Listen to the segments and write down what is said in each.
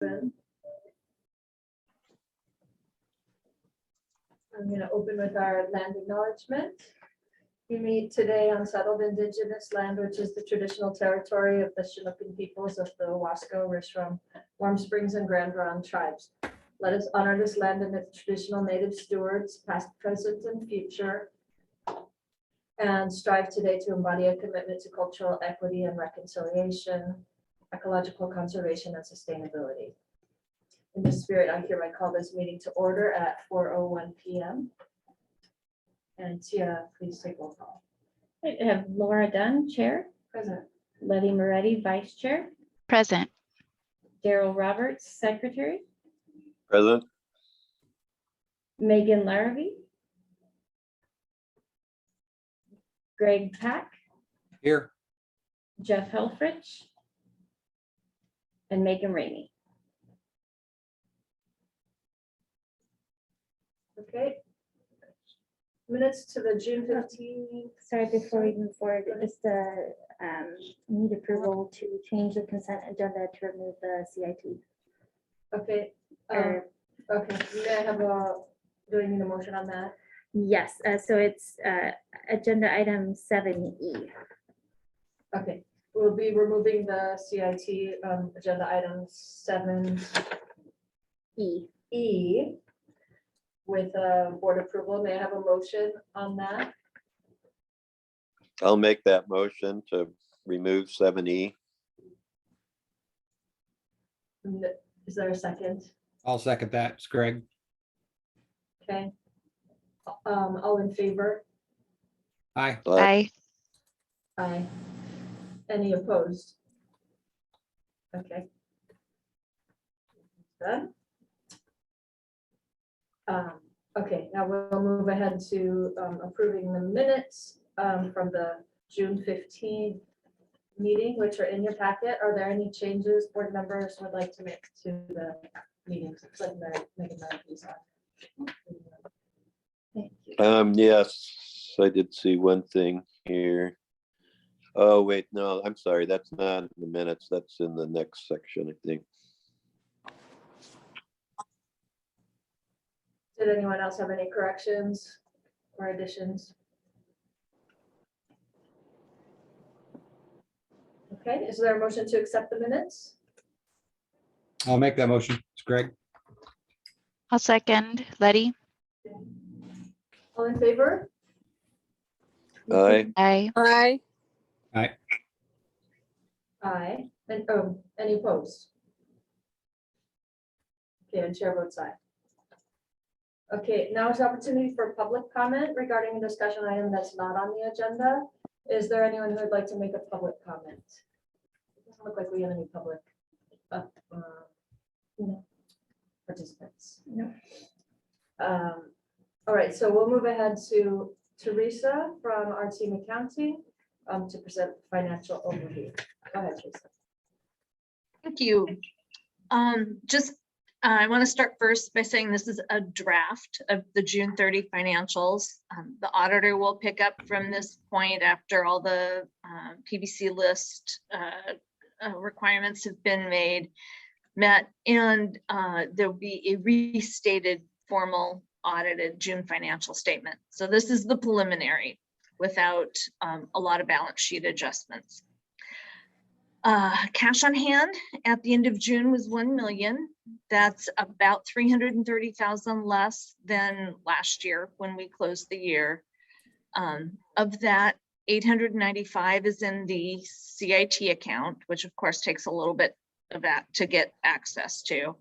I'm going to open with our land acknowledgement. We meet today on settled indigenous land, which is the traditional territory of the Chinookan peoples of the Wasco, Rishram, Warm Springs, and Grand Ronde tribes. Let us honor this land and its traditional native stewards, past, present, and future, and strive today to embody a commitment to cultural equity and reconciliation, ecological conservation, and sustainability. In this spirit, I hereby call this meeting to order at 4:01 p.m. And Tia, please take roll call. I have Laura Dunn, Chair. Present. Letty Moretti, Vice Chair. Present. Daryl Roberts, Secretary. Present. Megan Larrabee. Greg Pack, Here. Jeff Helfrich, and Megan Rainey. Okay. Minutes to the June 15th. Sorry, before we move forward, just need approval to change the consent agenda to remove the CIT. Okay. Okay. May I have do I need a motion on that? Yes, so it's agenda item 7E. Okay. We'll be removing the CIT agenda item 7E with board approval. May I have a motion on that? I'll make that motion to remove 7E. Is there a second? I'll second that. It's Greg. Okay. All in favor? Aye. Aye. Aye. Any opposed? Okay. Done. Okay, now we'll move ahead to approving the minutes from the June 15th meeting, which are in your packet. Are there any changes board members would like to make to the meetings? Yes, I did see one thing here. Oh, wait, no, I'm sorry. That's not in the minutes. That's in the next section, I think. Did anyone else have any corrections or additions? Okay, is there a motion to accept the minutes? I'll make that motion. It's Greg. I'll second. Letty. All in favor? Aye. Aye. Aye. Aye. Aye. And any opposed? Okay, and chair votes aye. Okay, now is the opportunity for public comment regarding a discussion item that's not on the agenda. Is there anyone who would like to make a public comment? It doesn't look like we have any public participants. No. All right, so we'll move ahead to Teresa from our team accounting to present financial overview. Go ahead, Teresa. Thank you. I want to start first by saying this is a draft of the June 30 financials. The auditor will pick up from this point after all the PBC list requirements have been met, and there'll be a restated formal audited June financial statement. So this is the preliminary without a lot of balance sheet adjustments. Cash on hand at the end of June was 1 million. That's about 330,000 less than last year when we closed the year. Of that, 895 is in the CIT account, which of course takes a little bit of that to get access to.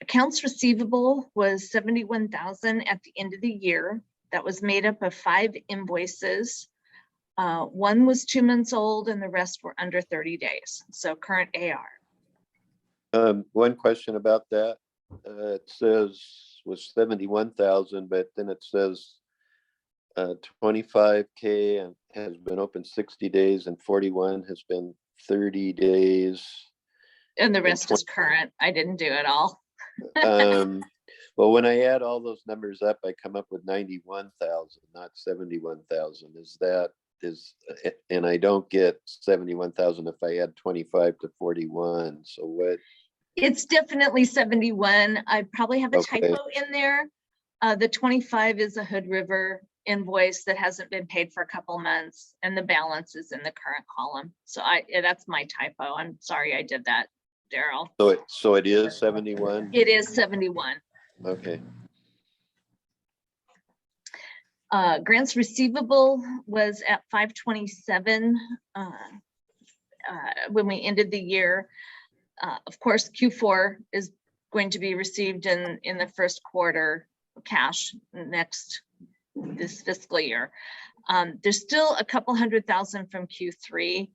Accounts receivable was 71,000 at the end of the year. That was made up of 5 invoices. One was 2 months old and the rest were under 30 days. So current AR. One question about that. It says was 71,000, but then it says 25K and has been open 60 days and 41 has been 30 days. And the rest is current. I didn't do it all. Well, when I add all those numbers up, I come up with 91,000, not 71,000. Is that is, and I don't get 71,000 if I add 25 to 41. So what? It's definitely 71. I probably have a Okay. typo in there. The 25 is a Hood River invoice that hasn't been paid for a couple months, and the balance is in the current column. So that's my typo. I'm sorry I did that, Daryl. So it is 71? It is 71. Okay. Grants receivable was at 527 when we ended the year. Of course, Q4 is going to be received in the first quarter cash this fiscal year. There's still a couple $100,000 from Q3.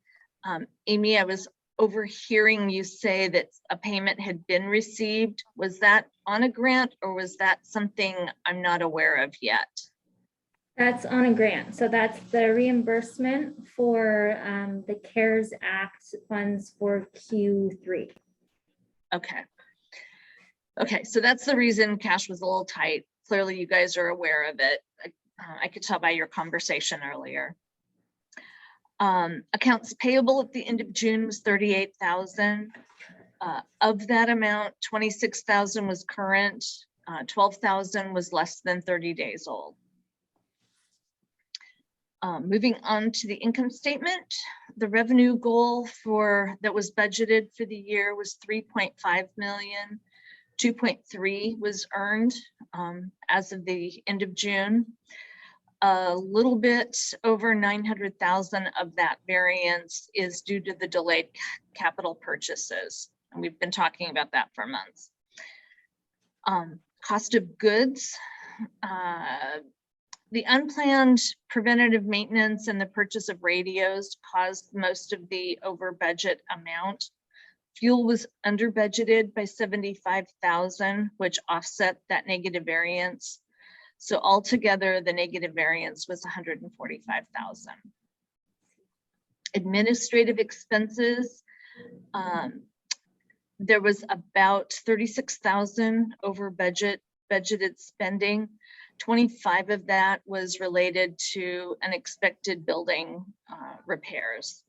Amy, I was overhearing you say that a payment had been received. Was that on a grant, or was that something I'm not aware of yet? That's on a grant. So that's the reimbursement for the CARES Act funds for Q3. Okay. Okay, so that's the reason cash was a little tight. Clearly, you guys are aware of it. I could tell by your conversation earlier. Accounts payable at the end of June was 38,000. Of that amount, 26,000 was current, 12,000 was less than 30 days old. Moving on to the income statement, the revenue goal that was budgeted for the year was 3.5 million. 2.3 was earned as of the end of June. A little bit over 900,000 of that variance is due to the delayed capital purchases. And we've been talking about that for months. Cost of goods. The unplanned preventative maintenance and the purchase of radios caused most of the over budget amount. Fuel was under budgeted by 75,000, which offset that negative variance. So altogether, the negative variance was 145,000. Administrative expenses, there was about 36,000 over budgeted spending. 25 of that was related to unexpected building repairs.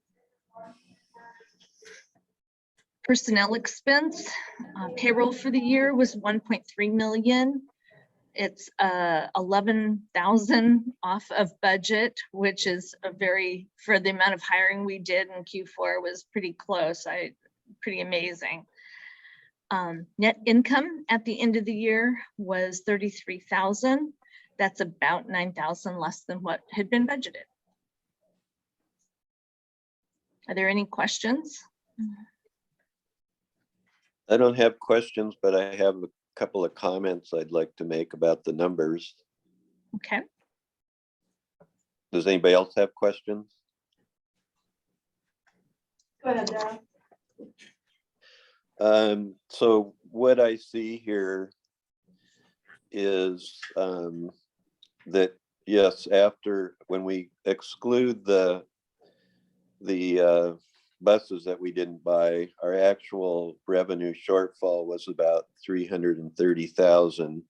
Personnel expense, payroll for the year was 1.3 million. It's 11,000 off of budget, which is for the amount of hiring we did in Q4 was pretty close. Pretty amazing. Net income at the end of the year was 33,000. That's about 9,000 less than what had been budgeted. Are there any questions? I don't have questions, but I have a couple of comments I'd like to make about the numbers. Okay. Does anybody else have questions? Go ahead, Daryl. So what I see here is that, yes, when we exclude the buses that we didn't buy, our actual revenue shortfall was about 330,000,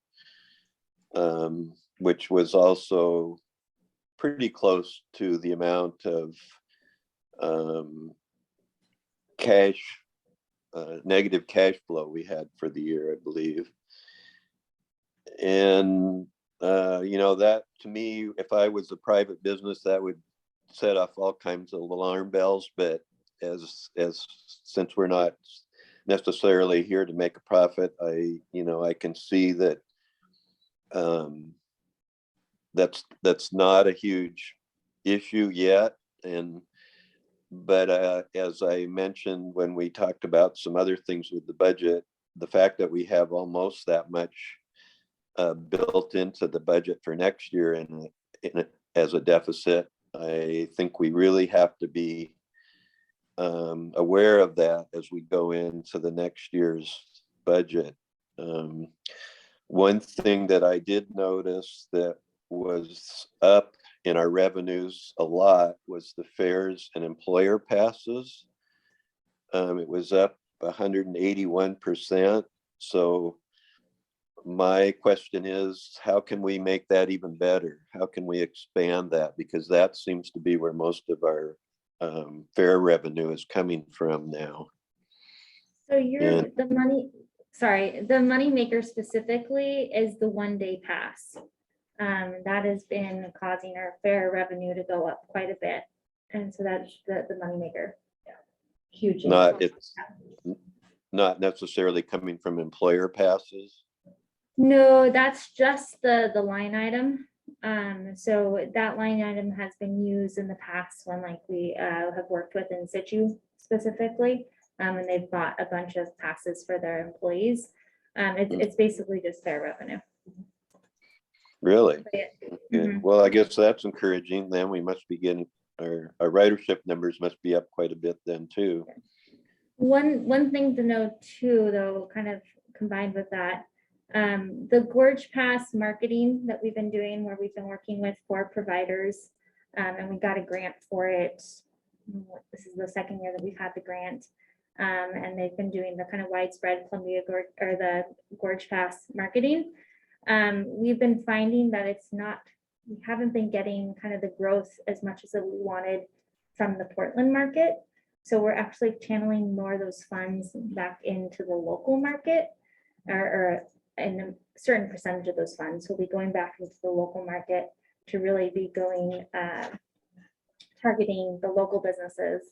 which was also pretty close to the amount of negative cash flow we had for the year, I believe. And that, to me, if I was a private business, that would set off all kinds of alarm bells. But since we're not necessarily here to make a profit, I can see that that's not a huge issue yet. But as I mentioned when we talked about some other things with the budget, the fact that we have almost that much built into the budget for next year as a deficit, I think we really have to be aware of that as we go into the next year's budget. One thing that I did notice that was up in our revenues a lot was the fares and employer passes. It was up 181%. So my question is, how can we make that even better? How can we expand that? Because that seems to be where most of our fair revenue is coming from now. So you're, Yeah. the money maker specifically is the 1-day pass. That has been causing our fair revenue to go up quite a bit. And so that's the money maker. Huge. Not, increase. it's not necessarily coming from employer passes. No, that's just the line item. So that line item has been used in the past when like we have worked with in situ specifically. And they've bought a bunch of passes for their employees. It's basically just fair revenue. Really? But Okay. Well, I guess that's encouraging. Then we must be getting our ridership numbers must be up quite a bit then too. One thing to note too, though, kind of combined with that, the Gorge Pass marketing that we've been doing, where we've been working with 4 providers, and we got a grant for it. This is the second year that we've had the grant, and they've been doing the kind of widespread Columbia Gorge or the Gorge Pass marketing. We've been finding that we haven't been getting kind of the growth as much as that we wanted from the Portland market. So we're actually channeling more of those funds back into the local market, or and a certain percentage of those funds will be going back into the local market to really be going, targeting the local businesses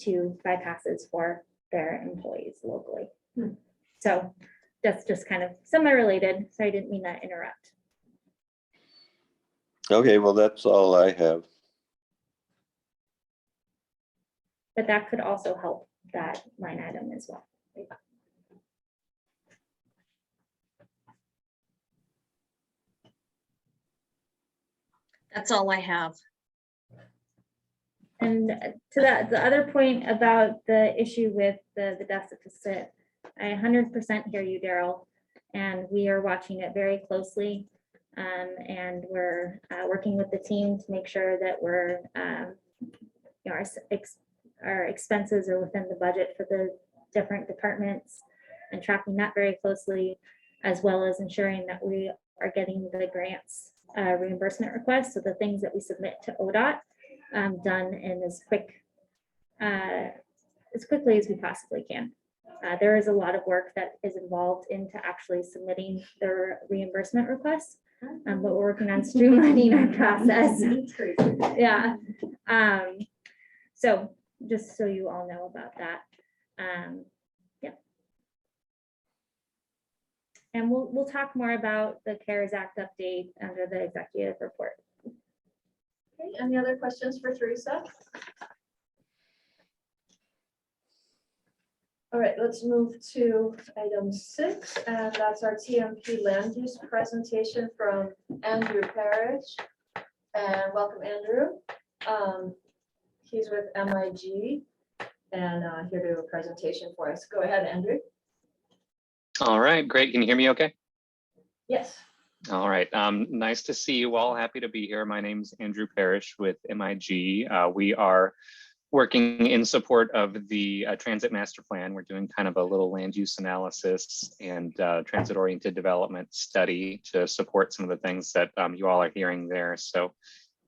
to buy passes for their employees locally. So that's just kind of semi-related. So I didn't mean to interrupt. Okay, well, that's all I have. But that could also help that line item as well. That's all I have. And to that, the other point about the issue with the death deficit, I 100% hear you, Daryl, and we are watching it very closely. And we're working with the team to make sure that we're, you know, our expenses are within the budget for the different departments and tracking that very closely, as well as ensuring that we are getting the grants reimbursement requests. So the things that we submit to ODOT done in as quickly as we possibly can. There is a lot of work that is involved into actually submitting their reimbursement requests, but we're working on streamlining our process. Yeah. So just so you all know about that. Yeah. And we'll talk more about the CARES Act update under the executive report. Okay, any other questions for Teresa? All right, let's move to item 6, and that's our TMP land use presentation from Andrew Parrish. And welcome, Andrew. He's with MIG and here to do a presentation for us. Go ahead, Andrew. All right, great. Can you hear me okay? Yes. All right, nice to see you all. Happy to be here. My name's Andrew Parrish with MIG. We are working in support of the Transit Master Plan. We're doing kind of a little land use analysis and transit-oriented development study to support some of the things that you all are hearing there. So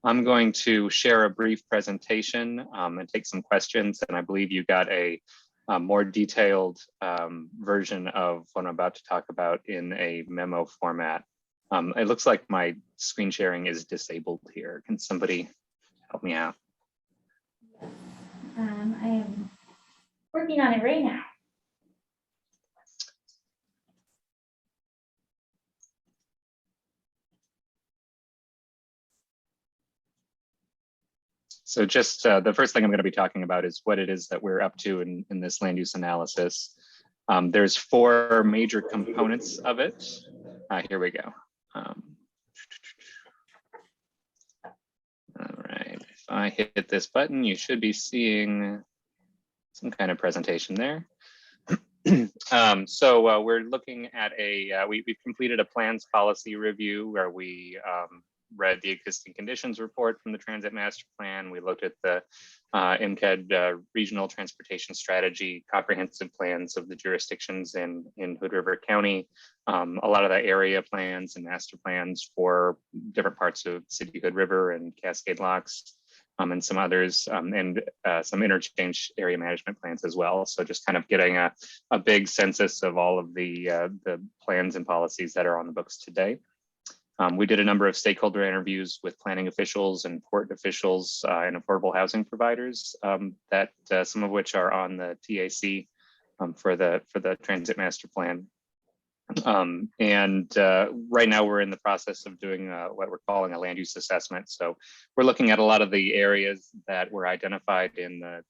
I'm going to share a brief presentation and take some questions. And I believe you got a more detailed version of what I'm about to talk about in a memo format. It looks like my screen sharing is disabled here. Can somebody help me out? I am working on it right now. So just the first thing I'm going to be talking about is what it is that we're up to in this land use analysis. There's 4 major components of it. Here we go. All right, if I hit this button, you should be seeing some kind of presentation there. So we're looking at we've completed a plans policy review where we read the existing conditions report from the Transit Master Plan. We looked at the MCAD Regional Transportation Strategy comprehensive plans of the jurisdictions in Hood River County. A lot of the area plans and master plans for different parts of City Hood River and Cascade Locks. And some others, and some interchange area management plans as well. So just kind of getting a big census of all of the plans and policies that are on the books today. We did a number of stakeholder interviews with planning officials and port officials and affordable housing providers, that some of which are on the TAC for the Transit Master Plan. Right now we're in the process of doing what we're calling a land use assessment. So we're looking at a lot of the areas that were identified in the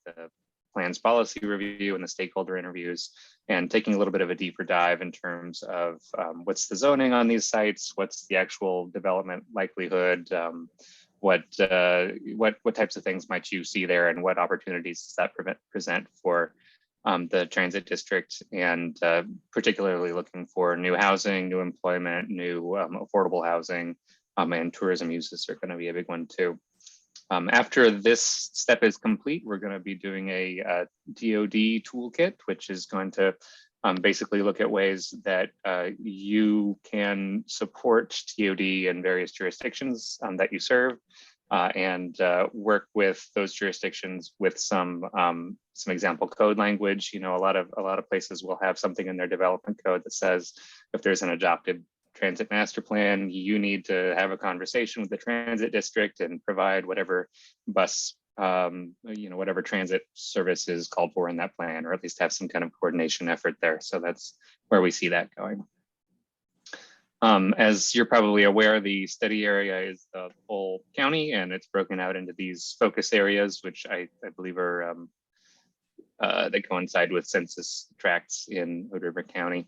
plans policy review and the stakeholder interviews, and taking a little bit of a deeper dive in terms of what's the zoning on these sites, what's the actual development likelihood, what types of things might you see there, and what opportunities does that present for the transit district, and particularly looking for new housing, new employment, new affordable housing, and tourism uses are going to be a big one too. After this step is complete, we're going to be doing a DoD toolkit, which is going to basically look at ways that you can support TOD in various jurisdictions that you serve. And work with those jurisdictions with some example code language. You know, a lot of places will have something in their development code that says if there's an adopted transit master plan, you need to have a conversation with the transit district and provide whatever bus, whatever transit service is called for in that plan, or at least have some kind of coordination effort there. So that's where we see that going. As you're probably aware, the study area is the whole county, and it's broken out into these focus areas, which I believe are that coincide with census tracts in Hood River County.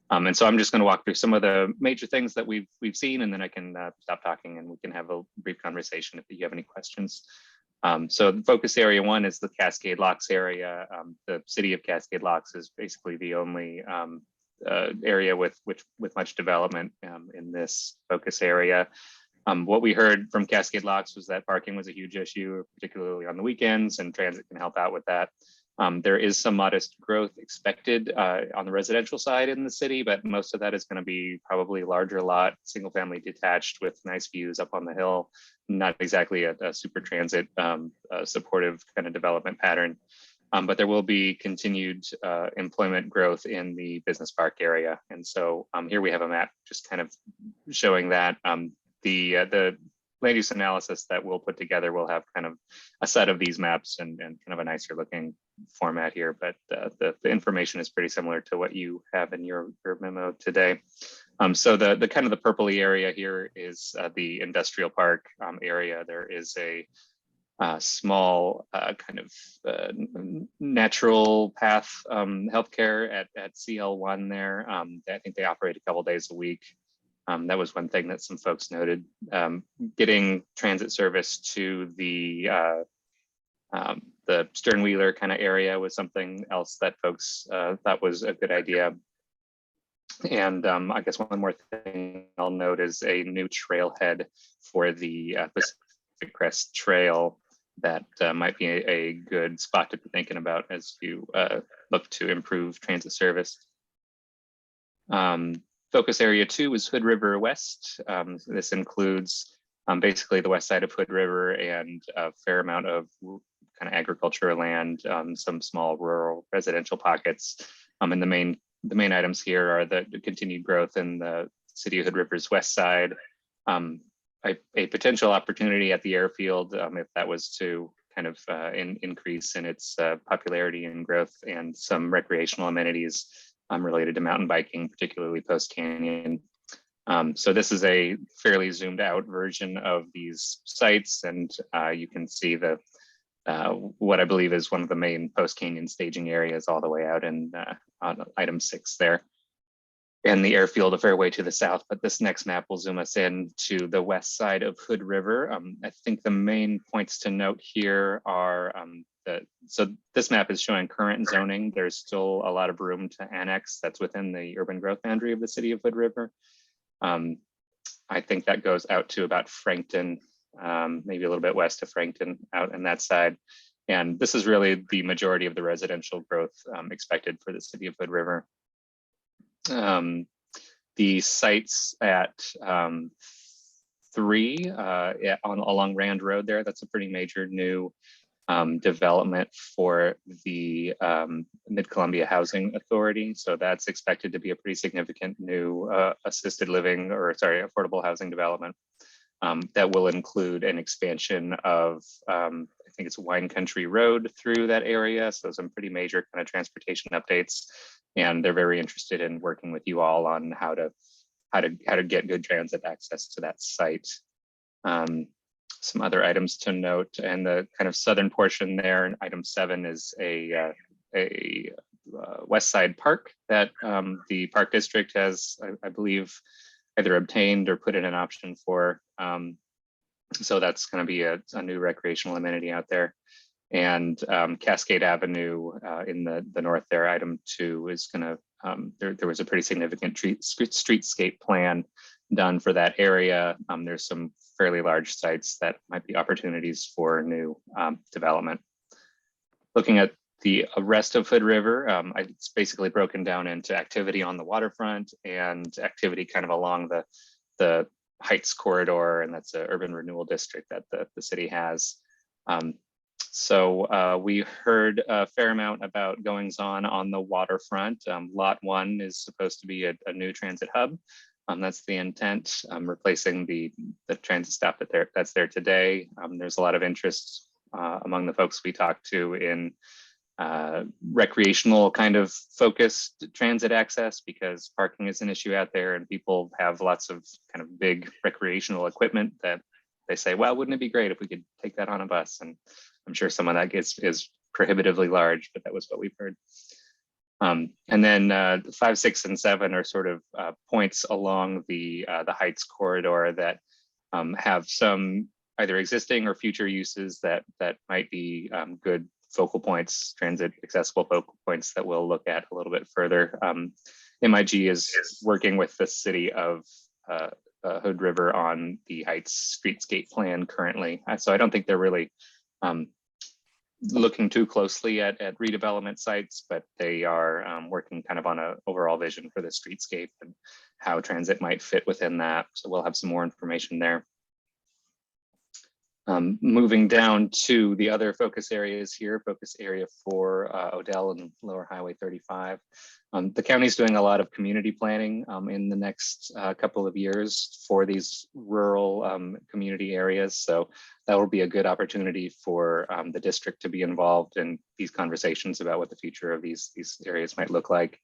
And so I'm just going to walk through some of the major things that we've seen, and then I can stop talking and we can have a brief conversation if you have any questions. So the focus area one is the Cascade Locks area. The city of Cascade Locks is basically the only area with much development in this focus area. What we heard from Cascade Locks was that parking was a huge issue, particularly on the weekends, and transit can help out with that. There is some modest growth expected on the residential side in the city, but most of that is going to be probably larger lot, single family detached with nice views up on the hill, not exactly a super transit supportive kind of development pattern. But there will be continued employment growth in the business park area. And so here we have a map just kind of showing that. The land use analysis that we'll put together will have kind of a set of these maps and kind of a nicer looking format here. But the information is pretty similar to what you have in your memo today. So the kind of the purpley area here is the industrial park area. There is a small kind of natural path healthcare at CL1 there. I think they operate a couple days a week. That was one thing that some folks noted. Getting transit service to the Sternwheeler kind of area was something else that folks thought was a good idea. And I guess one more thing I'll note is a new trailhead for the Pacific Crest Trail that might be a good spot to be thinking about as you look to improve transit service. Focus area 2 is Hood River West. This includes basically the west side of Hood River and a fair amount of kind of agricultural land, some small rural residential pockets. And the main items here are the continued growth in the city of Hood River's west side, a potential opportunity at the airfield if that was to kind of increase in its popularity and growth, and some recreational amenities related to mountain biking, particularly post canyon. So this is a fairly zoomed out version of these sites, and you can see the what I believe is one of the main post canyon staging areas all the way out in on item 6 there. And the airfield a fair way to the south, but this next map will zoom us in to the west side of Hood River. I think the main points to note here are so this map is showing current zoning. There's still a lot of room to annex that's within the urban growth boundary of the city of Hood River. I think that goes out to about Frankton, maybe a little bit west of Frankton out on that side. And this is really the majority of the residential growth expected for the city of Hood River. The sites at 3 along Rand Road there, that's a pretty major new development for the Mid-Columbia Housing Authority. So that's expected to be a pretty significant new assisted living, or sorry, affordable housing development that will include an expansion of, I think it's Wine Country Road through that area. So some pretty major kind of transportation updates. And they're very interested in working with you all on how to get good transit access to that site. Some other items to note, and the kind of southern portion there, and item 7 is a West Side Park that the Park District has, I believe, either obtained or put in an option for. So that's going to be a new recreational amenity out there. And Cascade Avenue in the north there, item 2 is going to, there was a pretty significant streetscape plan done for that area. There's some fairly large sites that might be opportunities for new development. Looking at the rest of Hood River, it's basically broken down into activity on the waterfront and activity kind of along the Heights corridor, and that's an urban renewal district that the city has. So we heard a fair amount about goings on the waterfront. Lot 1 is supposed to be a new transit hub. That's the intent, replacing the transit stop that's there today. There's a lot of interest among the folks we talked to in recreational kind of focused transit access, because parking is an issue out there and people have lots of kind of big recreational equipment that they say, well, wouldn't it be great if we could take that on a bus? And I'm sure some of that is prohibitively large, but that was what we've heard. And then 5, 6, and 7 are sort of points along the Heights corridor that have some either existing or future uses that might be good focal points, transit accessible focal points that we'll look at a little bit further. MIG is working with the city of Hood River on the Heights streetscape plan currently. So I don't think they're really looking too closely at redevelopment sites, but they are working kind of on an overall vision for the streetscape and how transit might fit within that. So we'll have some more information there. Moving down to the other focus areas here, focus area 4, Odell and Lower Highway 35. The county's doing a lot of community planning in the next couple of years for these rural community areas. So that will be a good opportunity for the district to be involved in these conversations about what the future of these areas might look like.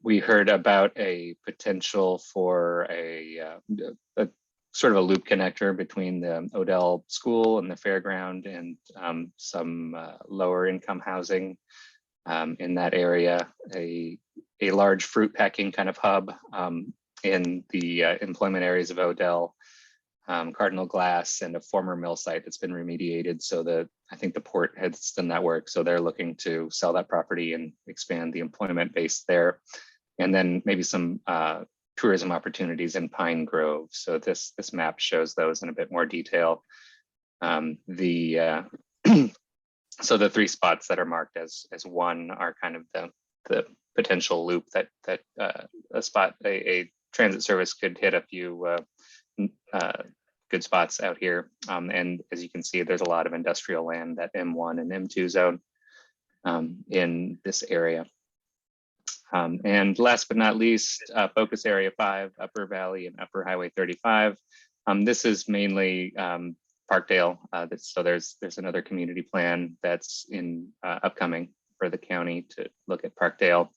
We heard about a potential for a sort of a loop connector between the Odell School and the fairground and some lower income housing in that area, a large fruit packing kind of hub in the employment areas of Odell, Cardinal Glass, and a former mill site that's been remediated. So I think the port has done that work. So they're looking to sell that property and expand the employment base there. And then maybe some tourism opportunities in Pine Grove. So this map shows those in a bit more detail. So the 3 spots that are marked as 1 are kind of the potential loop that a transit service could hit a few good spots out here. And as you can see, there's a lot of industrial land, that M1 and M2 zone in this area. And last but not least, focus area 5, Upper Valley and Upper Highway 35. This is mainly Parkdale. So there's another community plan that's in upcoming for the county to look at Parkdale.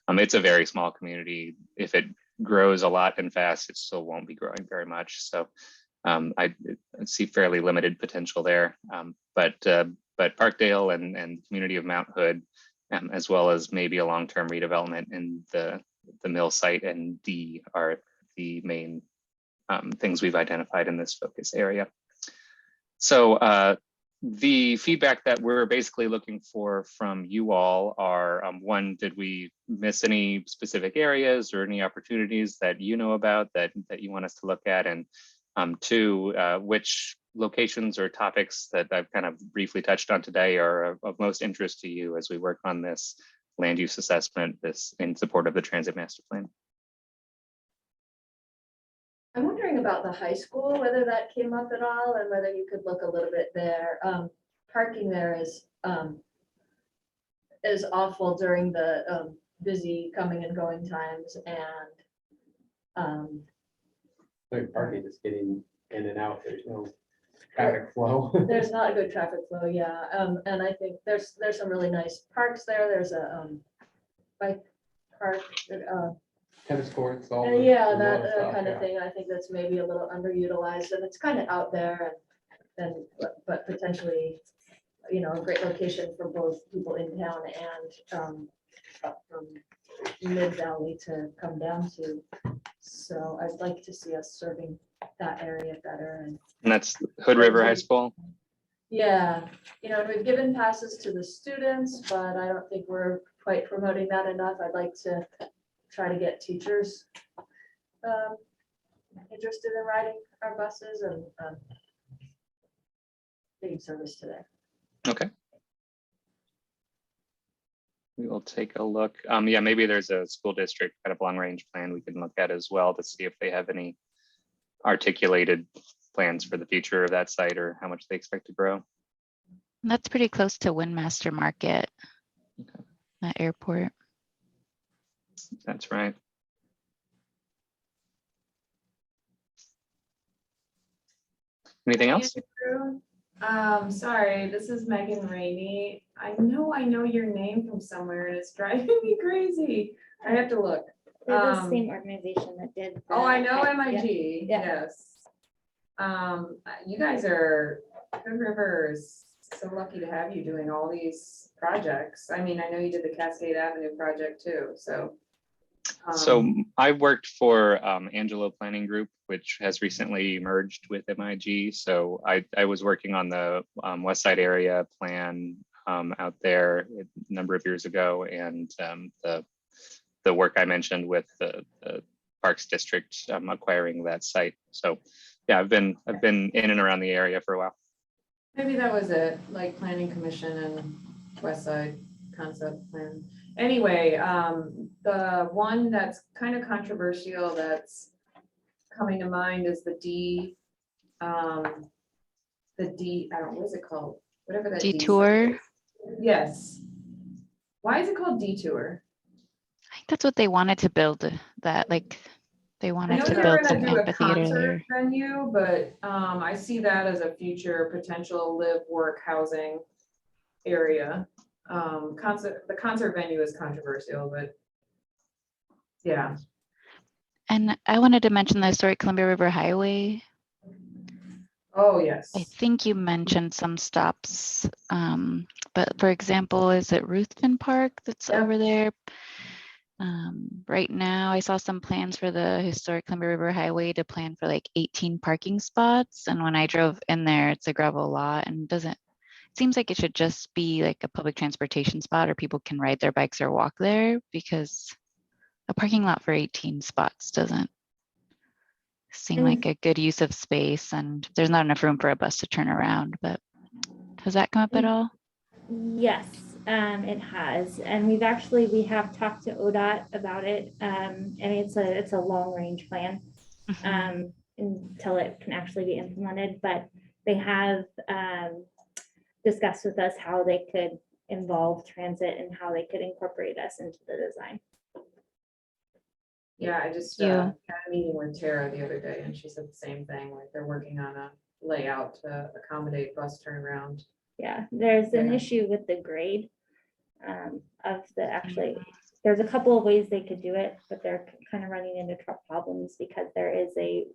It's a very small community. If it grows a lot and fast, it still won't be growing very much. So I see fairly limited potential there. But Parkdale and the community of Mount Hood, as well as maybe a long-term redevelopment in the mill site and D are the main things we've identified in this focus area. So The feedback that we're basically looking for from you all are, one, did we miss any specific areas or any opportunities that you know about that you want us to look at? And two, which locations or topics that I've kind of briefly touched on today are of most interest to you as we work on this land use assessment, this in support of the transit master plan? I'm wondering about the high school, whether that came up at all and whether you could look a little bit there. Parking there is awful during the busy coming and going times and Like parking, just getting in and out, there's no traffic flow. there's not a good traffic flow, yeah. And I think there's some really nice parks there. There's a bike park, Tennis courts, all. and the- yeah, the that little stuff, kind of yeah. thing. I think that's maybe a little underutilized and it's kind of out there and but potentially, you know, a great location for both people in town and up from Mid Valley to come down to. So I'd like to see us serving that area better and And that's Hood River High School. yeah, you know, and we've given passes to the students, but I don't think we're quite promoting that enough. I'd like to try to get teachers interested in riding our buses and being service today. Okay. We will take a look. Yeah, maybe there's a school district kind of long range plan we can look at as well to see if they have any articulated plans for the future of that site or how much they expect to grow. That's pretty close to Windmaster Market. Okay. That airport. That's right. Anything else? Sorry, this is Megan Rainey. I know your name from somewhere and it's driving me crazy. I have to look. They're the Um, same organization that did. Oh, I know the- MIG, Yeah. yes. You guys are, Hood River is so lucky to have you doing all these projects. I mean, I know you did the Cascade Avenue project too, so. So um, I worked for Angelo Planning Group, which has recently merged with MIG. So I was working on the West Side area plan out there a number of years ago, and the work I mentioned with the Parks District acquiring that site. So yeah, I've been in and around the area for a while. Maybe that was it, like planning commission and West Side concept plan. Anyway, the one that's kind of controversial that's coming to mind is the D, I don't know, what is it called? Whatever that. D sign Detour. is. Yes. Why is it called detour? I think that's what they wanted to build, that like they I wanted know to they were build gonna some do a amphitheater concert there. venue, but I see that as a future potential live, work, housing area. The concert venue is controversial, but yeah. And I wanted to mention the historic Columbia River Highway. Oh, yes. I think you mentioned some stops, but for example, is it Ruthven Park that's Yep. over there? Right now, I saw some plans for the historic Columbia River Highway to plan for like 18 parking spots. And when I drove in there, it's a gravel lot and it seems like it should just be like a public transportation spot or people can ride their bikes or walk there, because a parking lot for 18 spots doesn't seem like a good use of space, and there's not enough room for a bus to turn around. But has that come up at all? Yes, it has, and we have talked to ODOT about it. And it's a long range plan until it can actually be implemented. But they have discussed with us how they could involve transit and how they could incorporate us into the design. Yeah, I just Yeah. had a meeting with Tara the other day and she said the same thing, like they're working on a layout to accommodate bus turnaround. Yeah, there's an Yeah. issue with the grade of there's a couple of ways they could do it, but they're kind of running into problems because there is a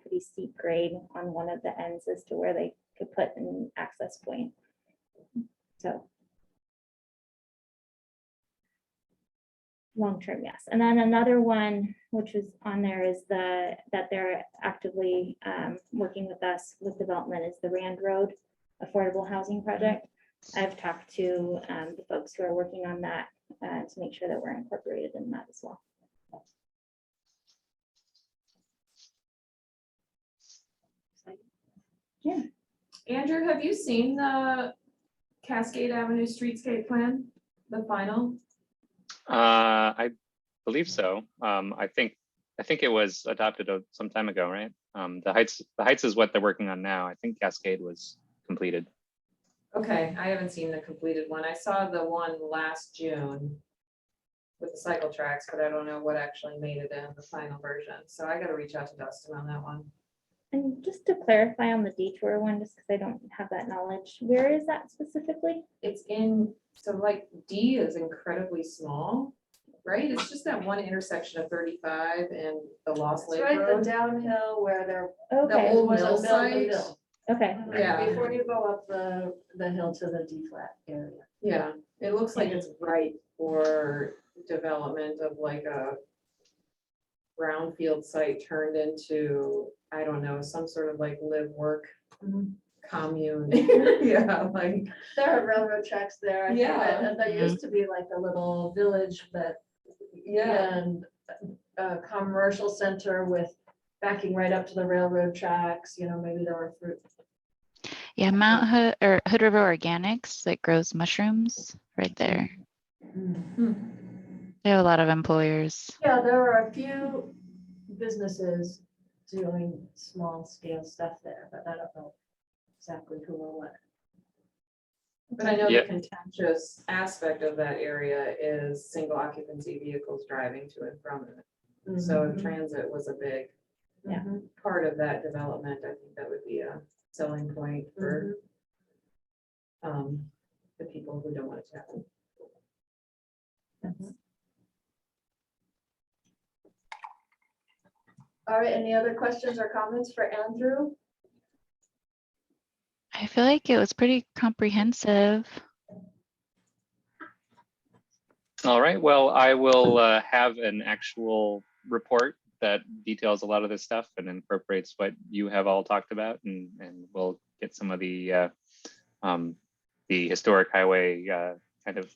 pretty steep grade on one of the ends as to where they could put an access point. So. Long-term, yes. And then another one, which was on there, is that they're actively working with us with development, is the Rand Road affordable housing project. I've talked to the folks who are working on that to make sure that we're incorporated in that as well. Yeah. Andrew, have you seen the Cascade Avenue Streetscape Plan, the final? I believe so. I think it was adopted some time ago, right? The Heights is what they're working on now. I think Cascade was completed. Okay, I haven't seen the completed one. I saw the one last June with the cycle tracks, but I don't know what actually made it in the final version. So I gotta reach out to Dustin on that one. And just to clarify on the detour one, just because I don't have that knowledge, where is that specifically? It's in, so like D is incredibly small, right? It's just that one intersection of 35 and the Lost It's Lake right the Road. downhill where there Okay, old was a mill mill, the site. mill. okay, Yeah. Before you go up the hill to the D flat area. Yeah, it looks like it's right for development of like a brownfield site turned into, I don't know, some sort of like live work commune. Yeah, like, There are railroad tracks there. I think, Yeah. And there used to be like a little village that, yeah, and a commercial center with backing right up to the railroad tracks, maybe there were fruit. Yeah, Mount Hood or Hood River Organics that grows mushrooms right there. They have a lot of employers. Yeah, there are a few businesses doing small scale stuff there, but I don't know exactly who or what. but I know Yeah. the contentious aspect of that area is single occupancy vehicles driving to and from it. So if transit was a big part of that development, I think that would be a selling point for the people who don't want it to happen. All right, any other questions or comments for Andrew? I feel like it was pretty comprehensive. All right, well, I will have an actual report that details a lot of this stuff and incorporates what you have all talked about, and we'll get some of the historic highway kind of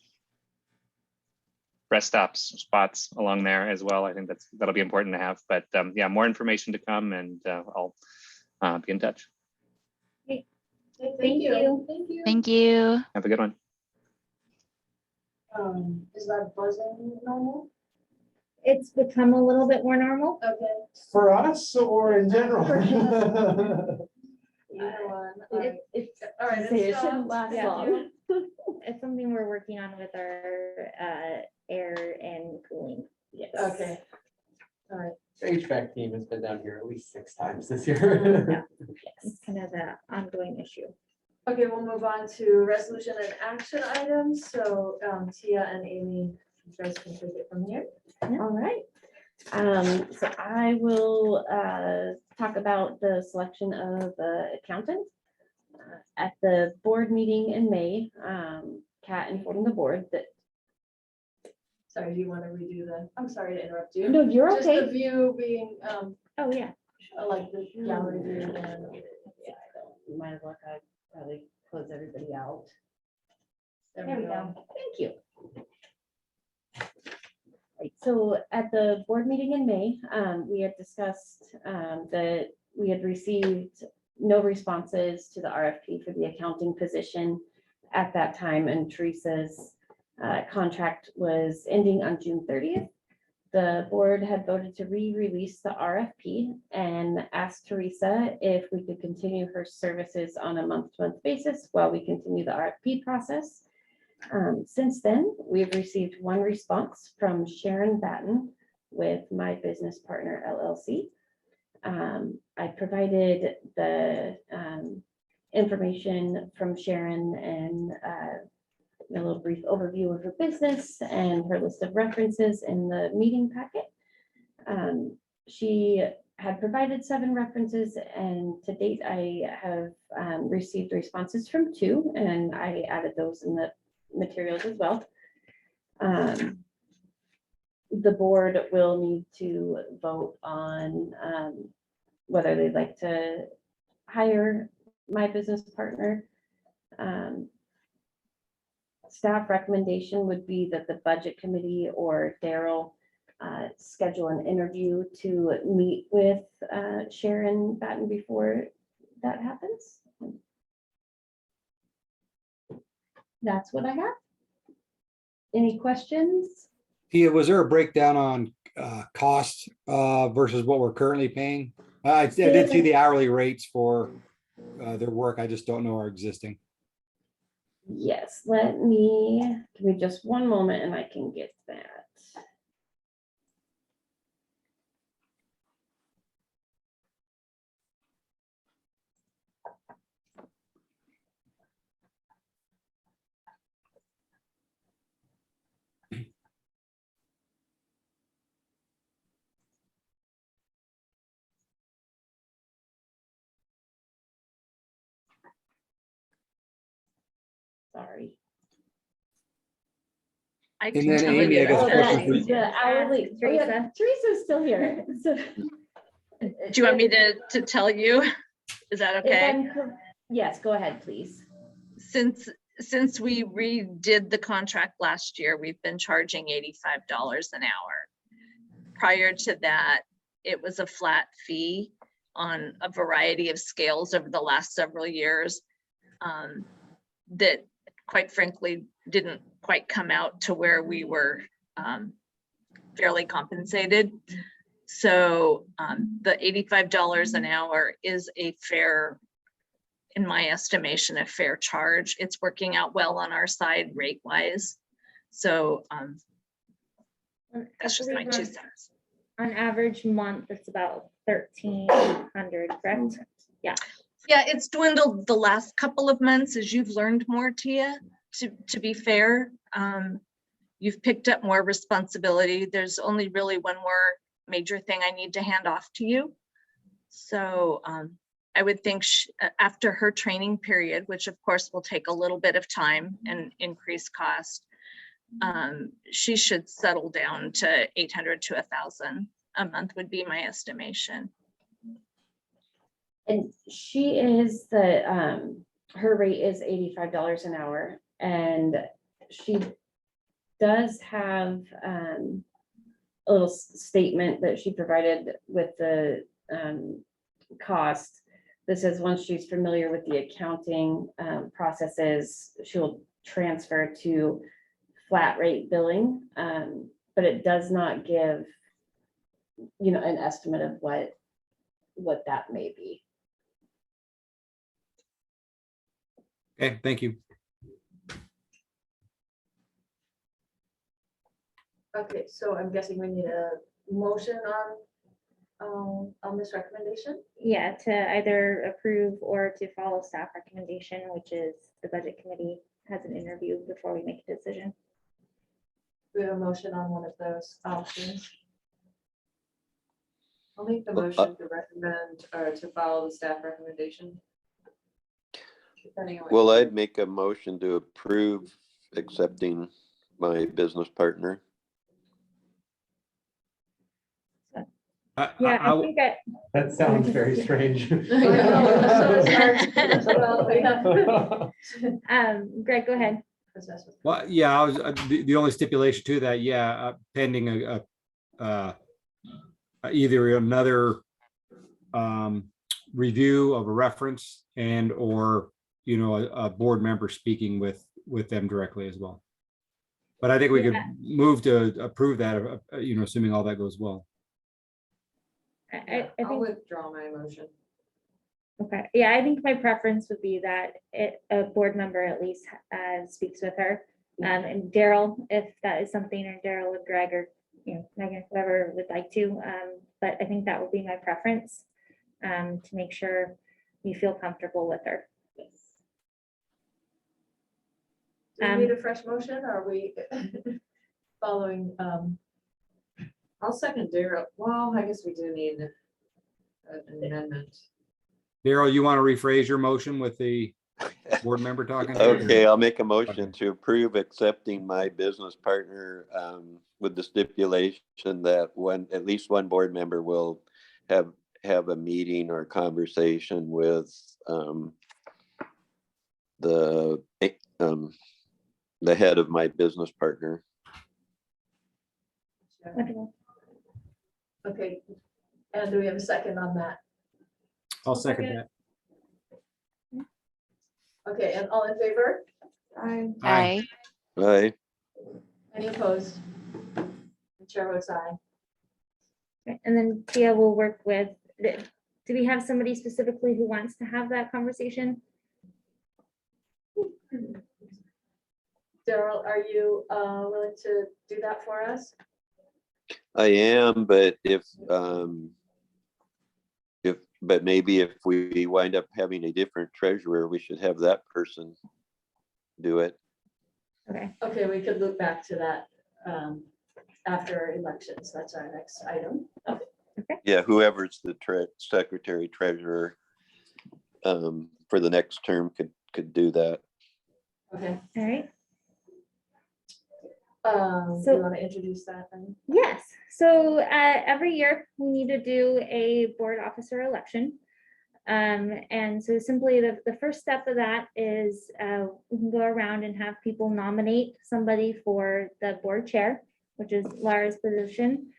rest stops, spots along there as well. I think that'll be important to have, but yeah, more information to come, and I'll be in touch. Thank you. Thank you. Thank you. Have a good one. Is that buzzing normal? It's become a little bit more normal. Okay. For us or in general? Either one. All right. It's, All right, say it it's shouldn't stopped. last Thank long. you. It's something we're working on with our air and cooling. Yes. Okay. All right. The HVAC team has been down here at least 6 times this year. It's kind of an ongoing issue. Okay, we'll move on to resolution and action items. So Tia and Amy, you guys can take it from here. All right. So I will talk about the selection of accountant. At the board meeting in May, Kat informed the board that, Sorry, do you want to redo I'm sorry to interrupt you. no, you're Just the okay. view being Oh, yeah. like the gallery view and. Might as well probably close everybody out. There There we we go. go. Thank you. Right, so at the board meeting in May, we had discussed that we had received no responses to the RFP for the accounting position at that time, and Teresa's contract was ending on June 30th. The board had voted to re-release the RFP and asked Teresa if we could continue her services on a month-to-month basis while we continue the RFP process. Since then, we've received one response from Sharon Batten with My Business Partner LLC. I provided the information from Sharon and a little brief overview of her business and her list of references in the meeting packet. She had provided 7 references, and to date I have received responses from 2, and I added those in the materials as well. The board will need to vote on whether they'd like to hire My Business Partner Staff recommendation would be that the budget committee or Daryl schedule an interview to meet with Sharon Batten before that happens. That's what I have. Any questions? Tia, was there a breakdown on costs versus what we're currently paying? I did see the hourly rates for their work. I just don't know our existing. Yes, give me just one moment and I can get that. Sorry. I And can then tell Amy, you I guess Oh, that. question for the you. the hourly, Teresa. Teresa's still here. So Do you want me to tell you? Is that if okay? yes, go ahead, please. Since we redid the contract last year, we've been charging $85 an hour. Prior to that, it was a flat fee on a variety of scales over the last several years that quite frankly didn't quite come out to where we were fairly compensated. So the $85 an hour is a fair, in my estimation, a fair charge. It's working out well on our side rate wise. So that's just my 2 cents. On average month, it's about 1,300, correct? Yeah. Yeah, it's dwindled the last couple of months as you've learned more, Tia, to be fair. You've picked up more responsibility. There's only really one more major thing I need to hand off to you. So I would think after her training period, which of course will take a little bit of time and increase cost, she should settle down to 800 to 1,000 a month would be my estimation. And she is her rate is $85 an hour, and she does have a little statement that she provided with the cost. This says once she's familiar with the accounting processes, she'll transfer to flat rate billing, but it does not give, an estimate of what that may be. Okay, thank you. Okay, so I'm guessing we need a motion on this recommendation. Yeah, to either approve or to follow staff recommendation, which is the budget committee has an interview before we make a decision. We have a motion on one of those options. I'll make the motion to recommend or to follow the staff recommendation. Depending on what Well, you I'd make a motion to approve accepting my business partner. Yeah, I think That sounds very strange. Greg, go ahead. Well, yeah, I was the only stipulation to that. Yeah, pending either another review of a reference and or a board member speaking with them directly as well. But I think we could move to approve that, assuming all that goes well. I I'll think, withdraw my motion. okay, yeah, I think my preference would be that a board member at least speaks with her. And Daryl, if that is something, or Daryl or Greg or, Megan, whoever would like to, but I think that would be my preference, to make sure you feel comfortable with her. Do we need a fresh motion, or are we following? I'll second Daryl. Well, I guess we do need an amendment. Daryl, you want to rephrase your motion with the board member talking? Okay, I'll make a motion to approve accepting my business partner with the stipulation that at least one board member will have a meeting or conversation with the head of my business partner. Wonderful. Okay, and do we have a second on that? I'll second that. Okay, and all in favor? Aye. Aye. Any opposed? The chair votes aye. Okay, and then Tia will work with, do we have somebody specifically who wants to have that conversation? Daryl, are you willing to do that for us? I am, but but maybe if we wind up having a different treasurer, we should have that person do it. Okay, Okay, we could look back to that after elections. That's our next item. Yeah, whoever's the secretary treasurer for the next term could do that. Okay. all right. Do So- you want to introduce that then? Yes, so every year we need to do a board officer election. And so simply the first step of that is we can go around and have people nominate somebody for the board chair, which is Laura's position,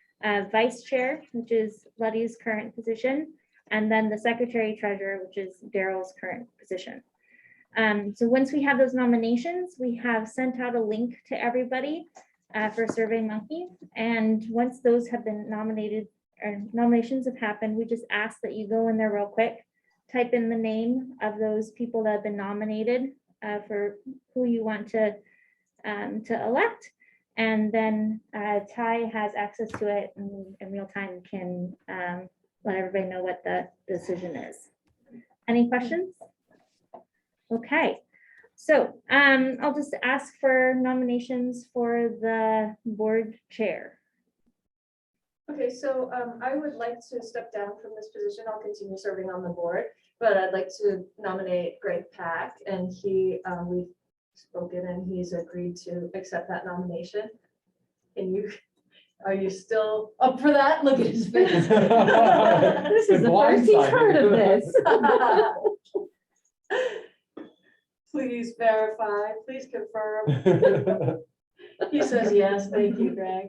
vice chair, which is Letty's current position, and then the secretary treasurer, which is Daryl's current position. So once we have those nominations, we have sent out a link to everybody for SurveyMonkey. And once those have been nominated or nominations have happened, we just ask that you go in there real quick, type in the name of those people that have been nominated for who you want to elect. And then Ty has access to it in real time and can let everybody know what the decision is. Any questions? Okay, so I'll just ask for nominations for the board chair. Okay, so I would like to step down from this position. I'll continue serving on the board, but I'd like to nominate Greg Pack, and we've spoken and he's agreed to accept that nomination. Are you still up for that? Look at his face. This is the first he's heard of this. Please verify, please confirm. He says yes, thank you, Greg.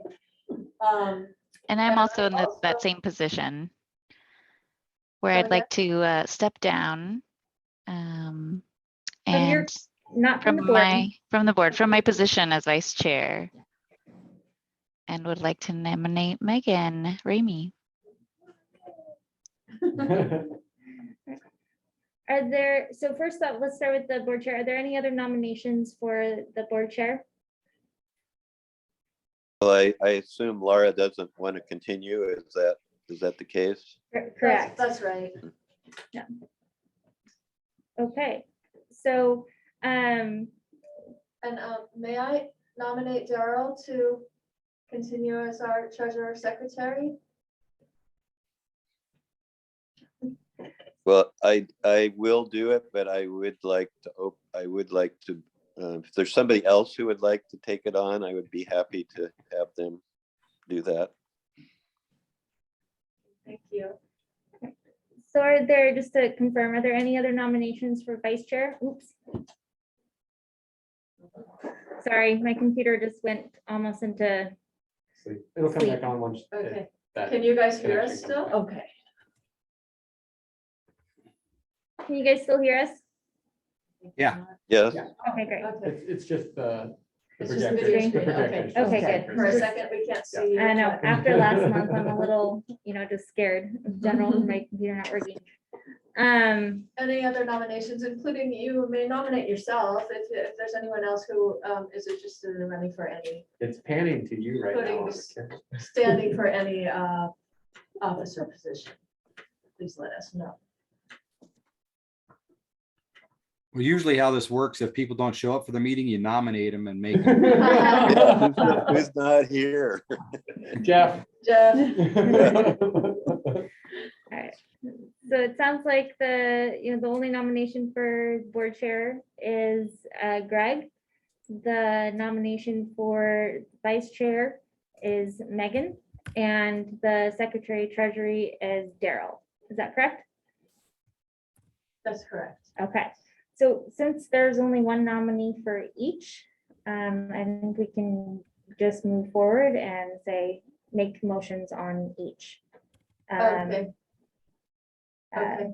And I'm And also in I that same position where Go I'd like to step down your- and Not from the board. from my position as vice chair, and would like to nominate Megan Ramey. Are there, so first up, let's start with the board chair. Are there any other nominations for the board chair? Well, I assume Laura doesn't want to continue. Is that the case? Correct. That's right. Okay, so, And may I nominate Daryl to continue as our treasurer secretary? Well, I will do it, but I would like to, if there's somebody else who would like to take it on, I would be happy to have them do that. Thank you. so are there, just to confirm, are there any other nominations for vice chair? Oops. Sorry, my computer just went almost into, It'll come back on once. Okay, that can you guys hear us connection still? comes back. Okay. can you guys still hear us? Yeah. Yes. Yeah. Okay, great. Okay. It's just the It's just the projector. video screen. screen, okay. projector. Okay, good. For a second, we can't see you. I know, but- after last month, I'm a little, just scared of general, my computer not working. Any other nominations, including you may nominate yourself if there's anyone else who is interested in running for any, It's panning to you right Putting now. on the this- camera. standing for any officer position. Please let us know. Well, usually how this works, if people don't show up for the meeting, you nominate them and make them. Who's not here? Jeff. Jeff, Alright, so it sounds like the only nomination for board chair is Greg. The nomination for vice chair is Megan, and the secretary treasury is Daryl. Is that correct? that's correct. Okay, So since there's only one nominee for each, I think we can just move forward and say, make motions on each. Okay. uh, Okay.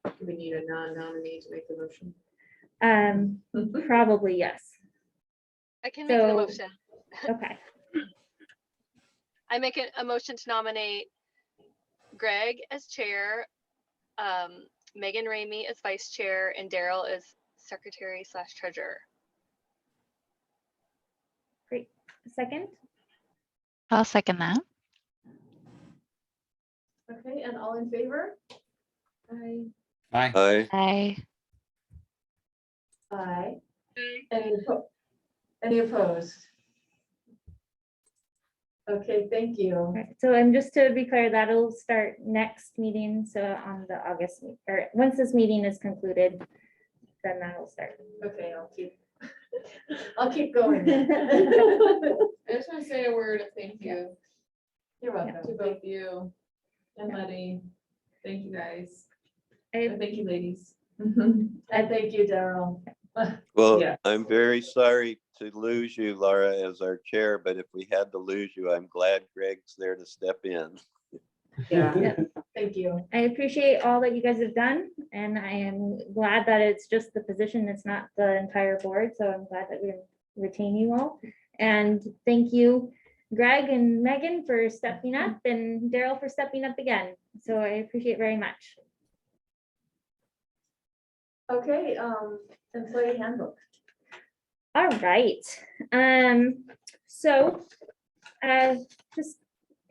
Do we need a non-nominee to make the motion? Probably yes. I can make the So- motion. Okay, I make a motion to nominate Greg as chair, Megan Ramey as vice chair, and Daryl as secretary / treasurer. great. Second, I'll second that. Okay, and all in favor? Aye. I, Aye. Any opposed? Okay, thank you. Right, so and just to be clear, that'll start next meeting, so on the August, or once this meeting is concluded, then that'll start. Okay, I'll keep going. then. I just want to say a word of thank you You're to welcome. both you and Letty. Thank you guys. I- And thank you, ladies. And thank you, Daryl. well, Yes. I'm very sorry to lose you, Laura, as our chair, but if we had to lose you, I'm glad Greg's there to step in. Yeah, thank you. I appreciate all that you guys have done, and I am glad that it's just the position, it's not the entire board, so I'm glad that we retain you all. And thank you, Greg and Megan, for stepping up, and Daryl for stepping up again. So I appreciate it very much. Okay, employee handbook. All right, so, just,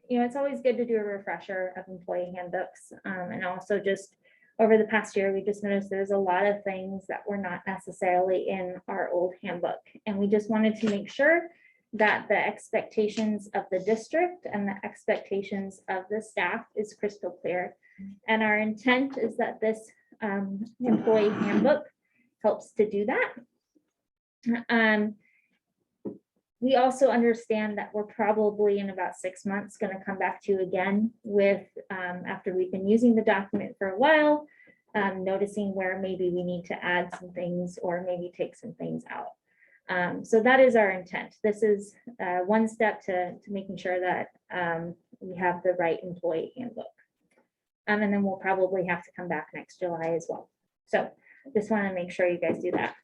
it's always good to do a refresher of employee handbooks. And also just over the past year, we just noticed there's a lot of things that were not necessarily in our old handbook. And we just wanted to make sure that the expectations of the district and the expectations of the staff is crystal clear. And our intent is that this employee handbook helps to do that. We also understand that we're probably in about 6 months going to come back to you again with, after we've been using the document for a while, noticing where maybe we need to add some things or maybe take some things out. So that is our intent. This is one step to making sure that we have the right employee handbook. And then we'll probably have to come back next July as well. So just want to make sure you guys do that.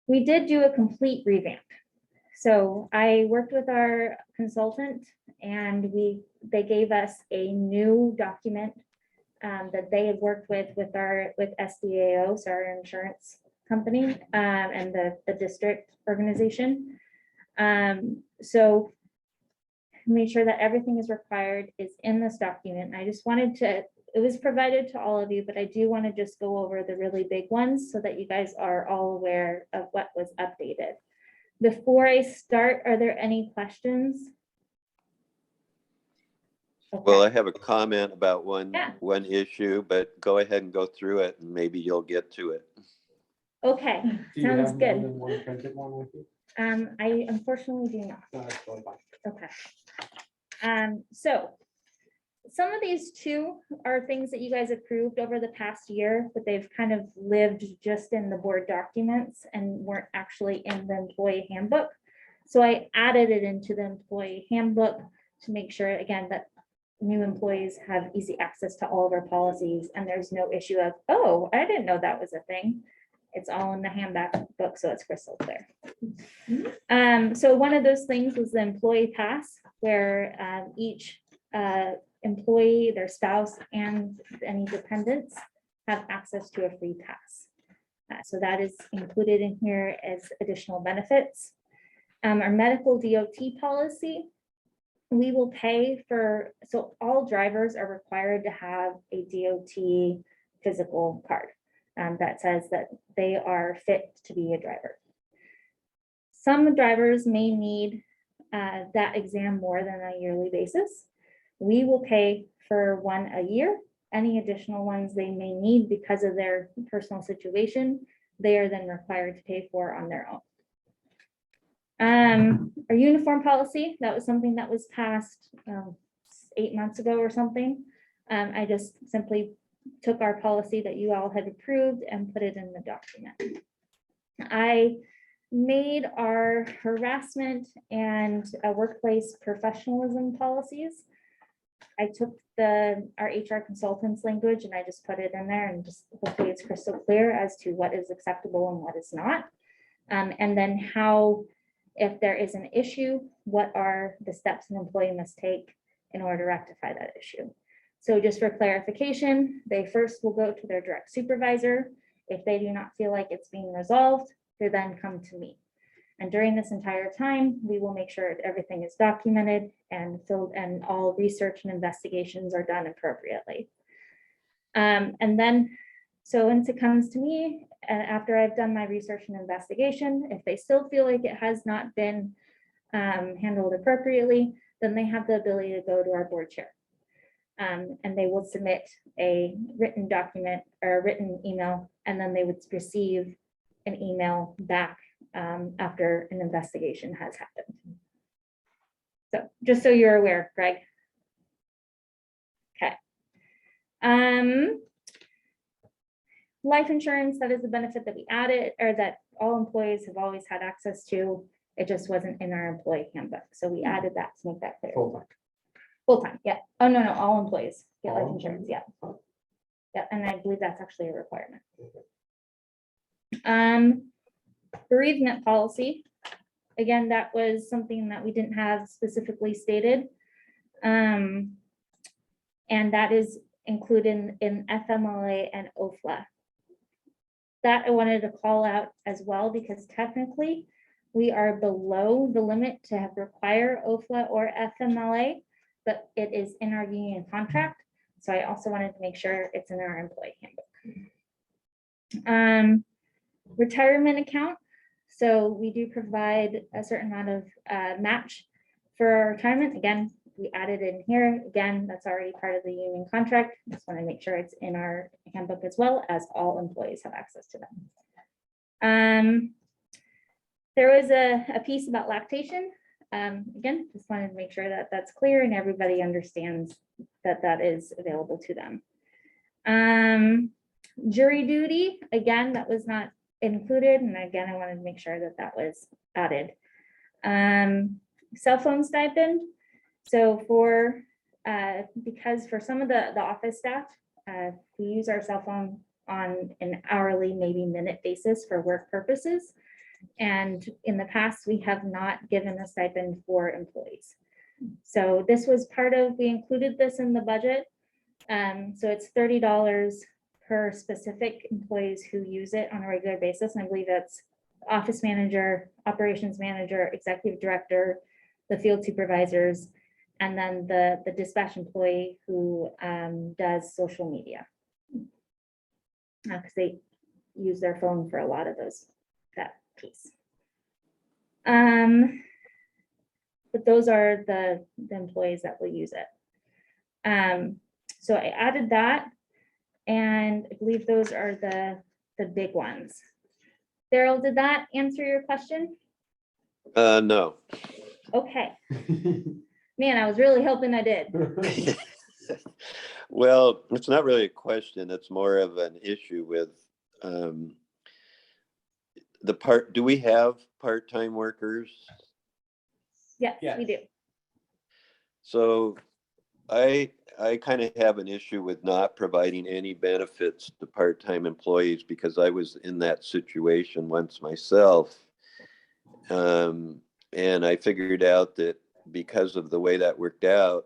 We did do a complete revamp. So I worked with our consultant and they gave us a new document that they had worked with SDAO, so our insurance company, and the district organization. So make sure that everything is required is in this document. I just wanted to, it was provided to all of you, but I do want to just go over the really big ones so that you guys are all aware of what was updated. Before I start, are there any questions? Well, Okay. I have a comment about one issue, but go ahead and go through it and maybe you'll get to it. Okay, Do you sounds have more good. than one printed one with you? I unfortunately do not. No, that's totally fine. Okay. So some of these too are things that you guys approved over the past year, but they've kind of lived just in the board documents and weren't actually in the employee handbook. So I added it into the employee handbook to make sure, again, that new employees have easy access to all of our policies and there's no issue of, oh, I didn't know that was a thing. It's all in the handbook, so it's crystal clear. So one of those things was the employee pass, where each employee, their spouse, and any dependents have access to a free pass. So that is included in here as additional benefits. Our medical DOT policy, we will pay for, so all drivers are required to have a DOT physical card that says that they are fit to be a driver. Some drivers may need that exam more than a yearly basis. We will pay for one a year. Any additional ones they may need because of their personal situation, they are then required to pay for on their own. Our uniform policy, that was something that was passed 8 months ago or something. I just simply took our policy that you all had approved and put it in the document. I made our harassment and workplace professionalism policies. I took our HR consultants language and I just put it in there, and just hopefully it's crystal clear as to what is acceptable and what is not. And then how, if there is an issue, what are the steps an employee must take in order to rectify that issue. So just for clarification, they first will go to their direct supervisor. If they do not feel like it's being resolved, they then come to me. And during this entire time, we will make sure everything is documented and filled, and all research and investigations are done appropriately. And then, so once it comes to me, after I've done my research and investigation, if they still feel like it has not been handled appropriately, then they have the ability to go to our board chair. And they will submit a written document or a written email, and then they would receive an email back after an investigation has happened. So just so you're aware, Greg. Okay. Life insurance, that is the benefit that we added, or that all employees have always had access to. It just wasn't in our employee handbook. So we added that to make that clear. Full-time. Full-time, yeah. Oh, no, all employees get life All insurance, yeah. employees? Yeah, and I believe that's actually a requirement. Bereavement policy. Again, that was something that we didn't have specifically stated. And that is included in FMLA and OFLA. That I wanted to call out as well, because technically we are below the limit to have require OFLA or FMLA, but it is in our union contract. So I also wanted to make sure it's in our employee handbook. Retirement account. So we do provide a certain amount of match for our retirement. Again, we added in here. Again, that's already part of the union contract. Just want to make sure it's in our handbook as well, as all employees have access to them. There was a piece about lactation. Again, just wanted to make sure that that's clear and everybody understands that that is available to them. Jury duty, again, that was not included. And again, I wanted to make sure that that was added. Cell phone stipend. So for, because for some of the office staff, we use our cell phone on an hourly, maybe minute basis for work purposes. And in the past, we have not given a stipend for employees. So this was part of, we included this in the budget. So it's $30 per specific employees who use it on a regular basis. And I believe that's office manager, operations manager, executive director, the field supervisors, and then the dispatch employee who does social media. Because they use their phone for a lot of that piece. But those are the employees that will use it. So I added that, and I believe those are the big ones. Daryl, did that answer your question? No. Okay. Man, I was really hoping I did. Well, it's not really a question. It's more of an issue with do we have part-time workers? Yes, Yes. we do. So I kind of have an issue with not providing any benefits to part-time employees, because I was in that situation once myself. And I figured out that because of the way that worked out,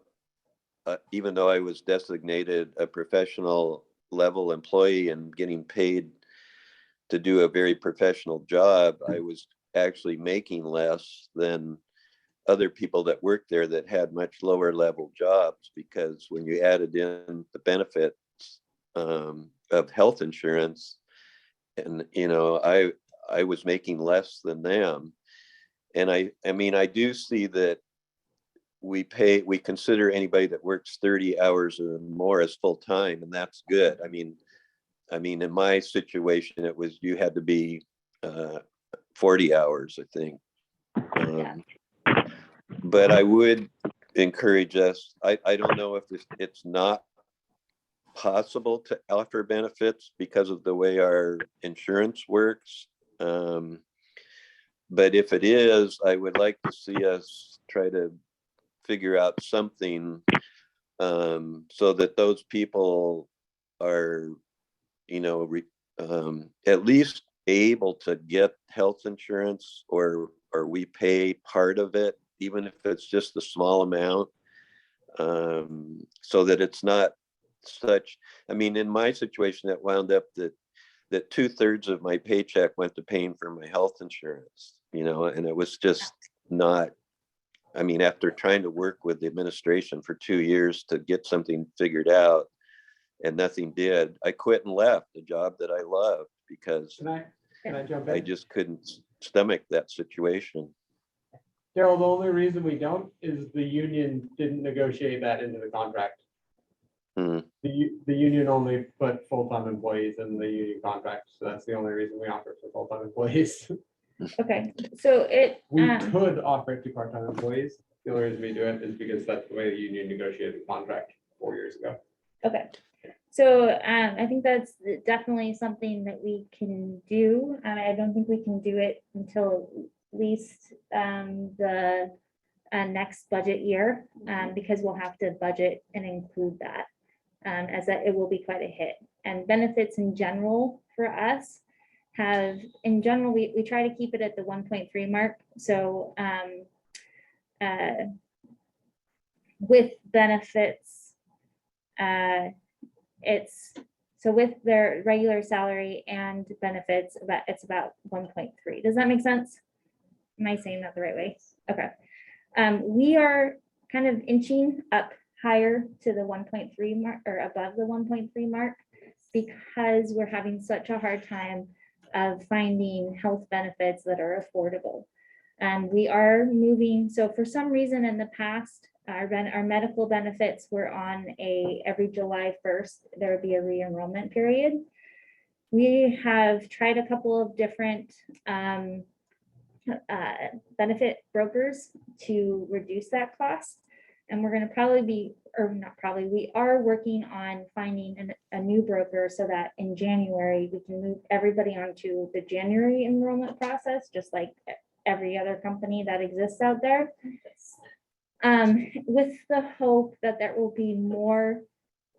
even though I was designated a professional level employee and getting paid to do a very professional job, I was actually making less than other people that worked there that had much lower level jobs, because when you added in the benefits of health insurance, and I was making less than them. And I mean, I do see that we consider anybody that works 30 hours or more as full time, and that's good. I mean, in my situation, you had to be 40 hours, I think. But I would encourage us, I don't know if it's not possible to offer benefits because of the way our insurance works. But if it is, I would like to see us try to figure out something so that those people are, you know, at least able to get health insurance, or we pay part of it, even if it's just a small amount, so that it's not such, I mean, in my situation, it wound up that 2/3 of my paycheck went to paying for my health insurance, you know, and it was just not, I mean, after trying to work with the administration for 2 years to get something figured out and nothing did, I quit and left a job that I loved because Can I jump I in? just couldn't stomach that situation. Daryl, the only reason we don't is the union didn't negotiate that into the contract. Hmm. The union only put full-time employees in the union contract, so that's the only reason we offer it for full-time employees. Okay, so it, We could offer it to part-time employees. The only reason we do it is because that's the way the union negotiated the contract 4 years ago. okay. So I think that's definitely something that we can do. I don't think we can do it until at least the next budget year, because we'll have to budget and include that, as that it will be quite a hit. And benefits in general for us have, in general, we try to keep it at the 1.3 mark. So with benefits, it's, so with their regular salary and benefits, it's about 1.3. Does that make sense? Am I saying that the right way? Okay. We are kind of inching up higher to the 1.3 mark, or above the 1.3 mark, because we're having such a hard time of finding health benefits that are affordable. We are moving, so for some reason in the past, our medical benefits were on every July 1st, there would be a re-enrollment period. We have tried a couple of different benefit brokers to reduce that cost. And we're going to probably be, or not probably, we are working on finding a new broker so that in January, we can move everybody onto the January enrollment process, just like every other company that exists out there. With the hope that there will be more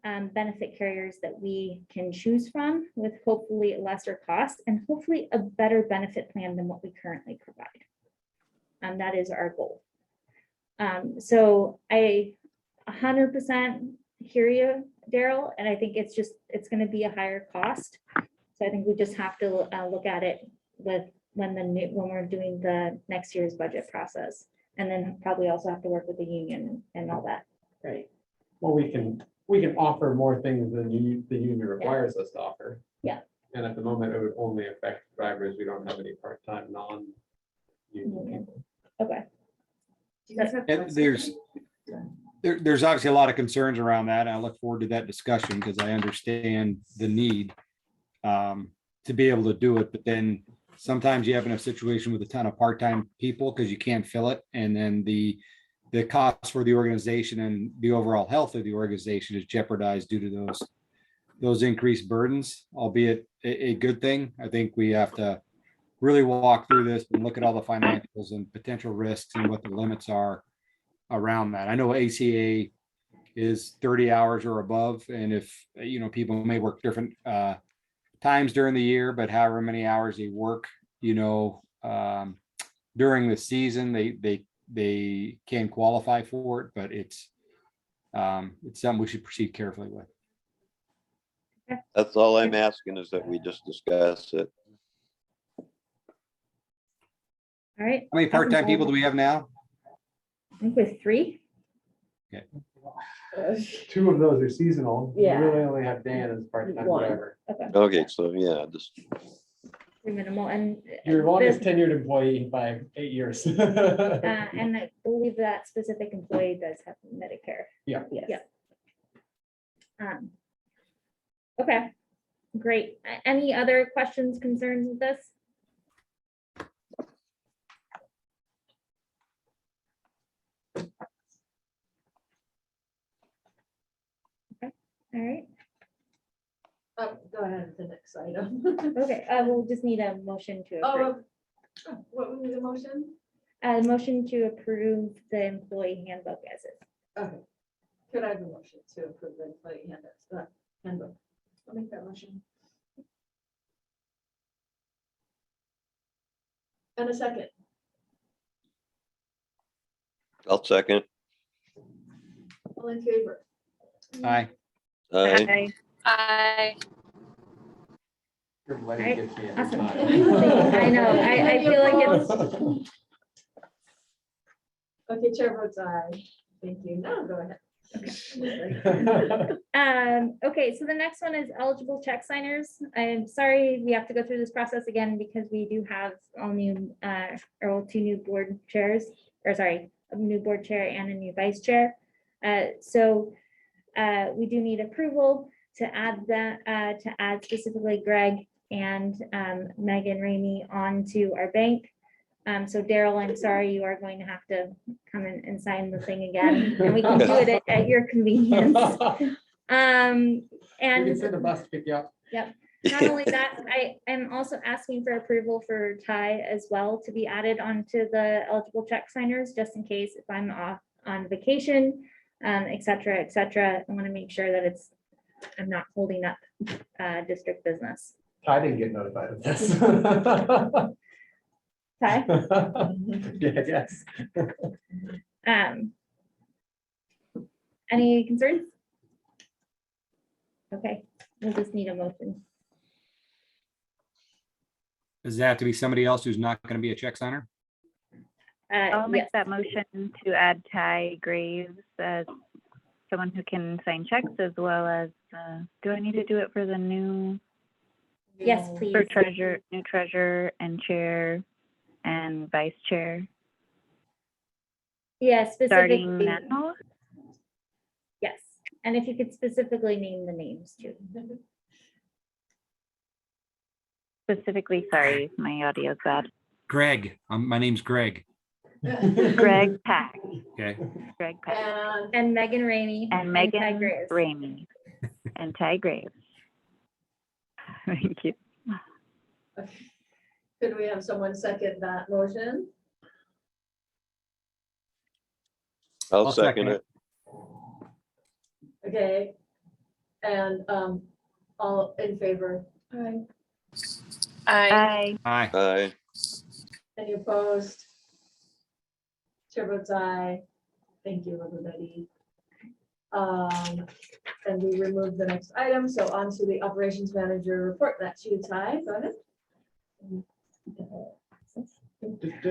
benefit carriers that we can choose from, with hopefully a lesser cost and hopefully a better benefit plan than what we currently provide. And that is our goal. So I 100% hear you, Daryl, and I think it's going to be a higher cost. So I think we just have to look at it with when we're doing the next year's budget process, and then probably also have to work with the union and all that. Right. Well, we can offer more things than the union requires us to offer. Yeah. And at the moment, it would only affect drivers. We don't have any part-time non-union people. Okay. And there's obviously a lot of concerns around that. And I look forward to that discussion because I understand the need to be able to do it. But then sometimes you have in a situation with a ton of part-time people because you can't fill it. And then the cost for the organization and the overall health of the organization is jeopardized due to those increased burdens, albeit a good thing. I think we have to really walk through this and look at all the financials and potential risks and what the limits are around that. I know ACA is 30 hours or above, and if people may work different times during the year, but however many hours they work, during the season, they can qualify for it, but it's something we should proceed carefully with. That's all I'm asking, is that we just discuss it. All right. How many part-time people do we have now? I think with 3. Okay. 2 of those are seasonal. Yeah. We really only have Dan as part-time One. driver. Okay, so yeah, just Minimal, and Your longest tenured employee by 8 years. and I believe that specific employee does have Medicare. Yeah. Yeah. Okay, great. Any other questions, concerns with this? Okay, all right. next item. Okay, we'll just need a motion to approve. What would be the motion? A motion to approve the employee handbook as is. Okay. Could I have a motion to approve the employee handbook? I'll make that motion. And a second. I'll second. All in favor? Aye. Aye. I, Your lighting Right, gets me every awesome. time. I know, I feel like it's, Okay, chair votes aye. Thank you. Now go ahead. okay, so the next one is eligible check signers. I'm sorry, we have to go through this process again because we do have all new, or two new board chairs, or sorry, a new board chair and a new vice chair. So we do need approval to add that, to add specifically Greg and Megan Ramey onto our bank. So Daryl, I'm sorry, you are going to have to come in and sign the thing again, and we can do it at your convenience. We can And send a bus to pick you up. not only that, I am also asking for approval for Ty as well to be added onto the eligible check signers, just in case if I'm off on vacation, et cetera, et cetera. I want to make sure that I'm not holding up district business. I didn't get notified of this. Ty? Yeah, yes. Any concerns? Okay, we'll just need a motion. Does it have to be somebody else who's not going to be a check signer? I'll make Yes. that motion to add Ty Graves as someone who can sign checks as well as, do I need to do it for the new, Yes, please. for treasurer, new treasurer and chair and vice chair Yeah, starting specifically, now? yes. And if you could specifically name the names too. Specifically, sorry, my audio's bad. Greg, my name's Greg. Greg Pack, Okay. Greg Pack, And Megan Ramey. and Ty Megan Graves. Ramey, and Ty Graves. Thank you. Could we have someone second that motion? I'll second it. Okay. And all in favor? Aye. I, Aye. Aye. Any opposed? Chair votes aye. Thank you, everybody. And we remove the next item, so on to the operations manager report. That's you, Ty. Go ahead.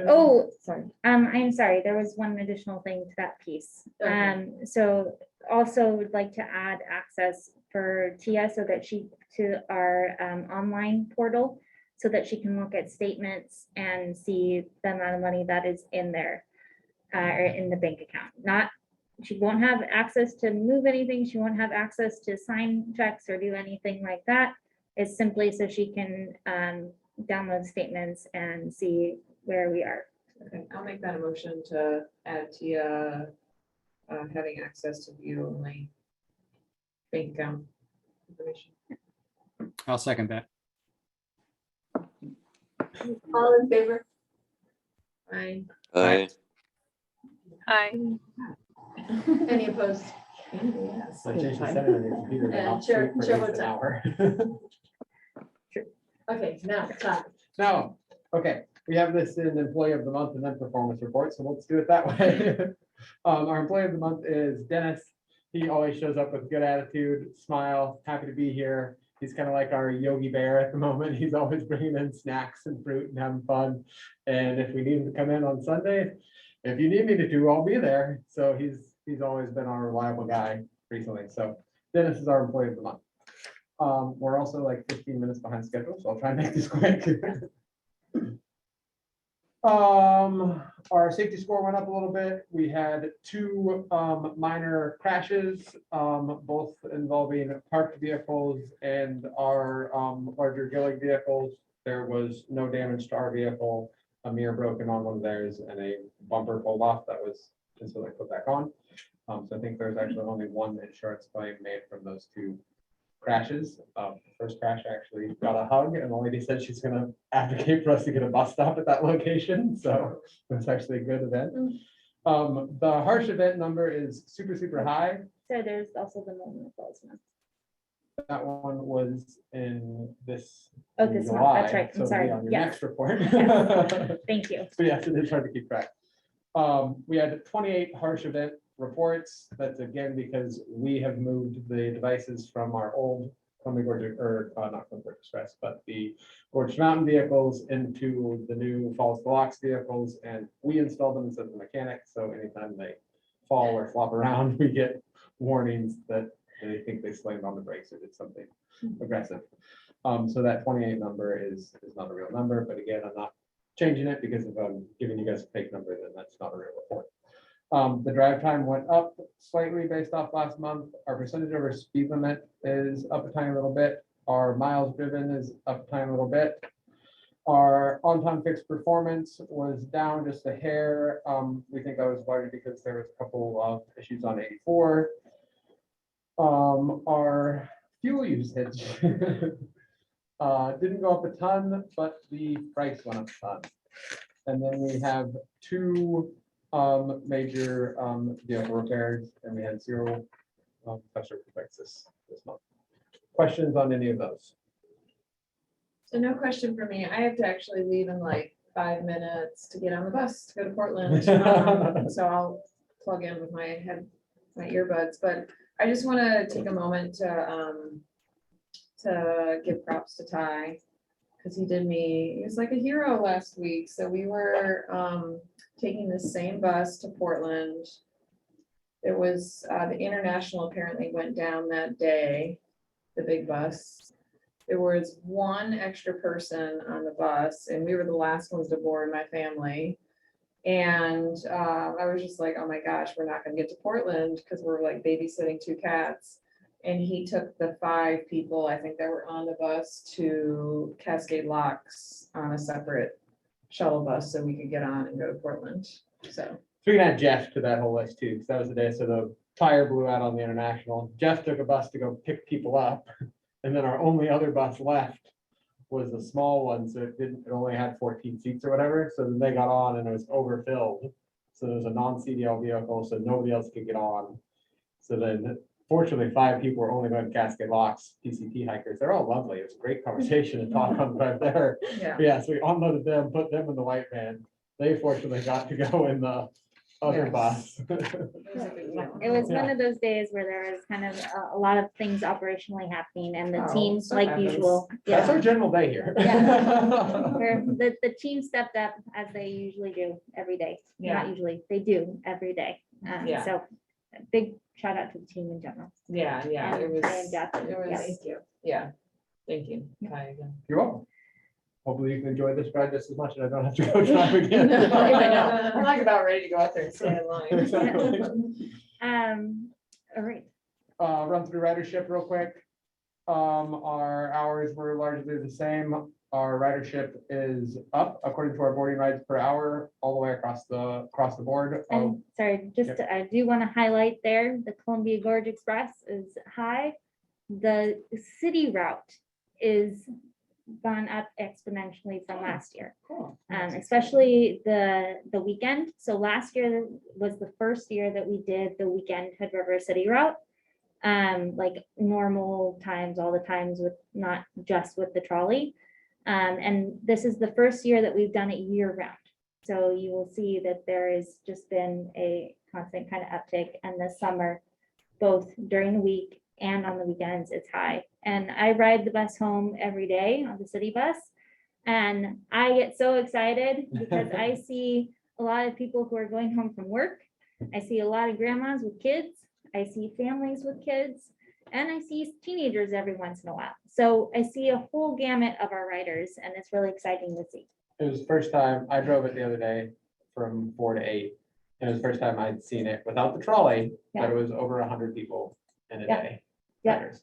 Oh, sorry. I'm sorry, there was one additional thing to that piece. Okay. So also would like to add access for Tia so that to our online portal, so that she can look at statements and see the amount of money that is in there, or in the bank account. She won't have access to move anything. She won't have access to sign checks or do anything like that. It's simply so she can download statements and see where we are. Okay, I'll make that a motion to add Tia having access to view only bank account information. I'll second that. All in favor? Aye. Aye. Any opposed? Yes, I changed the setting on your computer. to And not chair- sleep for chair at least votes an aye. hour. Okay, now, Ty. No, okay, we have this in employee of the month and then performance report, so let's do it that way. Our employee of the month is Dennis. He always shows up with good attitude, smile, happy to be here. He's kind of like our Yogi Bear at the moment. He's always bringing in snacks and fruit and having fun. And if we need him to come in on Sunday, if you need me to, I'll be there. So he's always been our reliable guy recently. So Dennis is our employee of the month. We're also like 15 minutes behind schedule, so I'll try and make this quick. Our safety score went up a little bit. We had two minor crashes, both involving parked vehicles and our larger Gillig vehicles. There was no damage to our vehicle, a mirror broken on one of theirs, and a bumper pulled off that was instantly put back on. So I think there's actually only one insurance claim made from those two crashes. First crash actually got a hug, and the lady said she's gonna advocate for us to get a bus stop at that location, so it was actually a good event. The harsh event number is super high. So there's also the Moment Falls month. That one was in this. Oh, in this month, that's July, right. I'm so it'll be sorry. On your Yes. next report. Yes. Thank you. So yes, it is hard to keep track. We had 28 harsh event reports. That's again because we have moved the devices from our old Columbia Gorge, or not Columbia Express, but the Gorge Mountain vehicles into the new Falls to Locks vehicles, and we installed them instead of the mechanic. So anytime they fall or flop around, we get warnings that they think they slammed on the brakes or did something aggressive. So that 28 number is not a real number, but again, I'm not changing it because if I'm giving you guys a fake number, then that's not a real report. The drive time went up slightly based off last month. Our percentage over speed limit is up a tiny little bit. Our miles driven is up a tiny little bit. Our on-time fixed performance was down just a hair. We think that was largely because there was a couple of issues on 84. Our fuel usage didn't go up a ton, but the price went up a ton. And then we have two major vehicle repairs, and we had 0 pressure defects this month. Questions on any of those? So no question for me. I have to actually leave in like 5 minutes to get on the bus to go to Portland. So I'll plug in with my earbuds, but I just want to take a moment to give props to Ty, because he was like a hero last week. So we were taking the same bus to Portland. It was the International apparently went down that day, the big bus. There was one extra person on the bus, and we were the last ones to board, my family. And I was just like, oh my gosh, we're not gonna get to Portland because we're like babysitting 2 cats. And he took the 5 people, I think, that were on the bus to Cascade Locks on a separate shuttle bus so we could get on and go to Portland. So We can add Jeff to that whole list too, because that was the day. So the tire blew out on the International. Jeff took a bus to go pick people up. And then our only other bus left was the small one. So it only had 14 seats or whatever. So then they got on and it was overfilled. So there was a non-CDL vehicle, so nobody else could get on. So then fortunately 5 people were only going to Cascade Locks, PCT hikers. They're all lovely. It was a great conversation and talk on the drive there. yeah. So we unloaded them, put them in the white van. They fortunately got to go in the other Yes. bus. It was one of those days where there was kind of a lot of things operationally happening, and the Oh, team, stuff like happens. usual. That's Yeah, our general day here. where the team stepped up as they usually do every day. Not usually, they do every day. Yeah. So big shout out to the team in general. Yeah, And it was, Ty and Jeff, it was, thank you. yeah, thank you. Ty again. You're welcome. Hopefully you can enjoy this ride just as much and I don't have to go drive again. I know, I'm like about ready to go out there and stand in line. Exactly. All right. Run through ridership real quick. Our hours were largely the same. Our ridership is up according to our boarding rides per hour, all the way across the board. And sorry, just, I do want to highlight there, the Columbia Gorge Express is high. The city route is gone up exponentially from last year. Cool. Especially the weekend. So last year was the first year that we did the weekend Hood River City route. Like normal times, all the times, with not just with the trolley. And this is the first year that we've done it year round. So you will see that there has just been a constant kind of uptick, and this summer, both during the week and on the weekends, it's high. And I ride the bus home every day on the city bus, and I get so excited because I see a lot of people who are going home from work. I see a lot of grandmas with kids. I see families with kids, and I see teenagers every once in a while. So I see a whole gamut of our riders, and it's really exciting to see. It was the first time I drove it the other day from 4 to 8. And it was the first time I'd seen it without the trolley, but it was over 100 people in a Yeah. day. Yeah. Riders.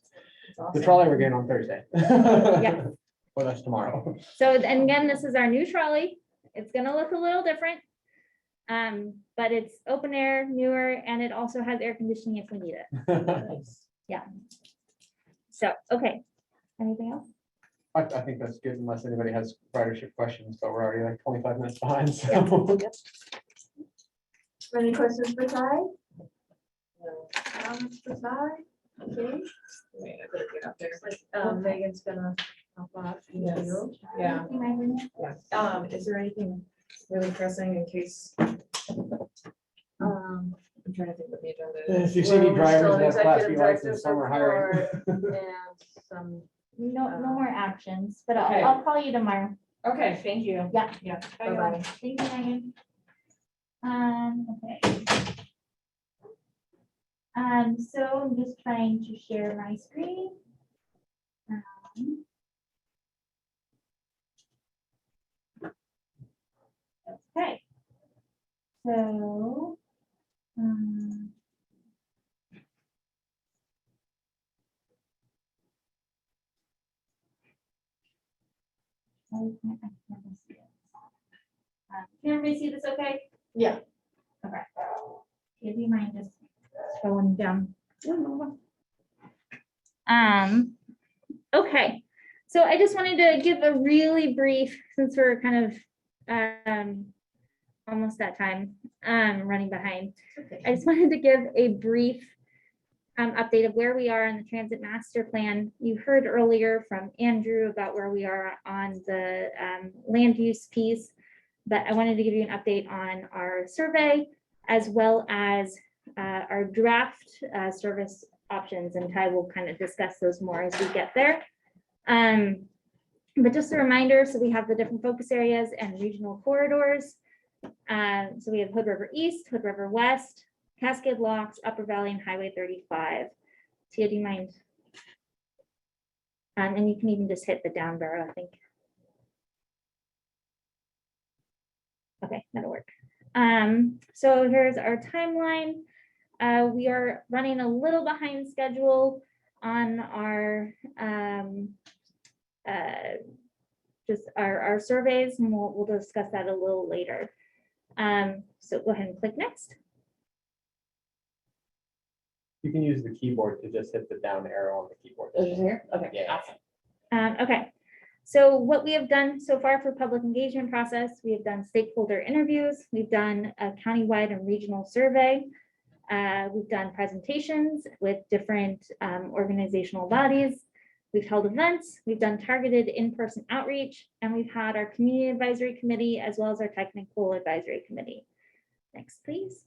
That's awesome. The trolley we're getting on Thursday. Yeah. Well, that's tomorrow. So, and again, this is our new trolley. It's gonna look a little different. But it's open air, newer, and it also has air conditioning if we need it. Nice. Yeah. So, okay, anything else? I think that's good unless anybody has ridership questions, but we're already like 25 minutes behind, so. Any questions for Ty? No. Comments for Ty? Okay. Wait, I better get up there. Megan's gonna hop off. Thank Yes. you. Yeah, Anything, Megan? is there anything really pressing in case, I'm trying to think what the agenda is. If you see any Well, we're drivers still that have class B executive license, directors some are hiring. And some, No, no more actions, but Okay. I'll call you tomorrow. Okay, thank you. Yeah. Yeah. Bye, Bye-bye. Thank you, Megan. Okay. So I'm just trying to share my screen. Okay. So, can everybody see this okay? Yeah. Okay. If you mind just scrolling down. Okay, so I just wanted to give a really brief, since we're kind of almost that time, running behind. I just wanted to give a brief update of where we are on the transit master plan. You heard earlier from Andrew about where we are on the land use piece, but I wanted to give you an update on our survey as well as our draft service options, and Ty will kind of discuss those more as we get there. But just a reminder, so we have the different focus areas and regional corridors. So we have Hood River East, Hood River West, Cascade Locks, Upper Valley, and Highway 35. Tia, do you mind? And you can even just hit the down arrow, I think. Okay, that'll work. So here's our timeline. We are running a little behind schedule on our just our surveys, and we'll discuss that a little later. So go ahead and click next. You can use the keyboard to just hit the down arrow on the keyboard. Here? Okay, Yeah. awesome. Okay, so what we have done so far for public engagement process, we have done stakeholder interviews, we've done a countywide and regional survey. We've done presentations with different organizational bodies. We've held events, we've done targeted in-person outreach, and we've had our community advisory committee as well as our technical advisory committee. Next, please.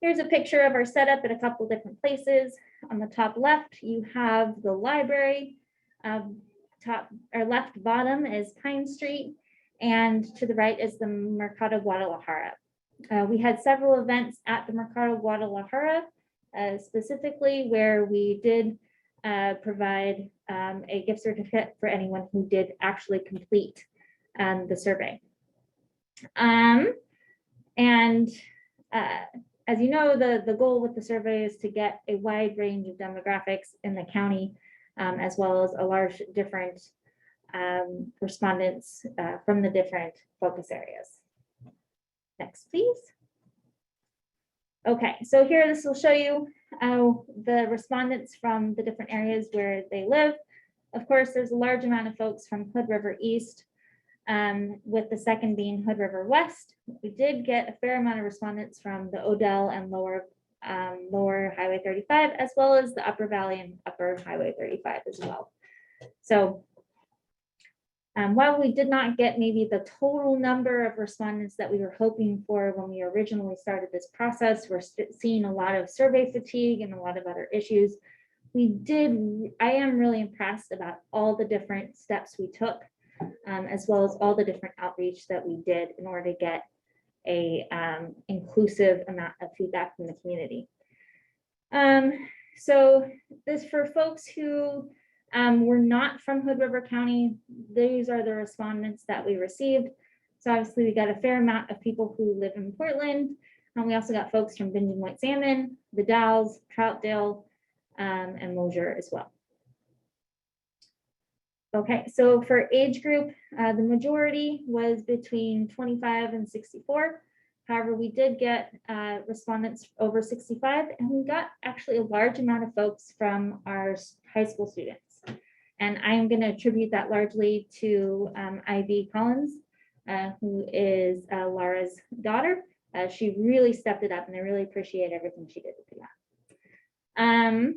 Here's a picture of our setup at a couple different places. On the top left, you have the library. Top or left bottom is Pine Street, and to the right is the Mercado Guadalajara. We had several events at the Mercado Guadalajara, specifically where we did provide a gift certificate for anyone who did actually complete the survey. As you know, the goal with the survey is to get a wide range of demographics in the county, as well as a large different respondents from the different focus areas. Next, please. Okay, so here this will show you the respondents from the different areas where they live. Of course, there's a large amount of folks from Hood River East, with the second being Hood River West. We did get a fair amount of respondents from the Odell and lower Highway 35, as well as the Upper Valley and Upper Highway 35 as well. So while we did not get maybe the total number of respondents that we were hoping for when we originally started this process, we're seeing a lot of survey fatigue and a lot of other issues. I am really impressed about all the different steps we took, as well as all the different outreach that we did in order to get a inclusive amount of feedback from the community. So this for folks who were not from Hood River County, these are the respondents that we received. So obviously we got a fair amount of people who live in Portland, and we also got folks from Bingen White Salmon, the Dalles, Troutdale, and Mosier as well. Okay, so for age group, the majority was between 25 and 64. However, we did get respondents over 65, and we got actually a large amount of folks from our high school students. And I'm going to attribute that largely to Ivy Collins, who is Laura's daughter. She really stepped it up, and I really appreciate everything she did to do that.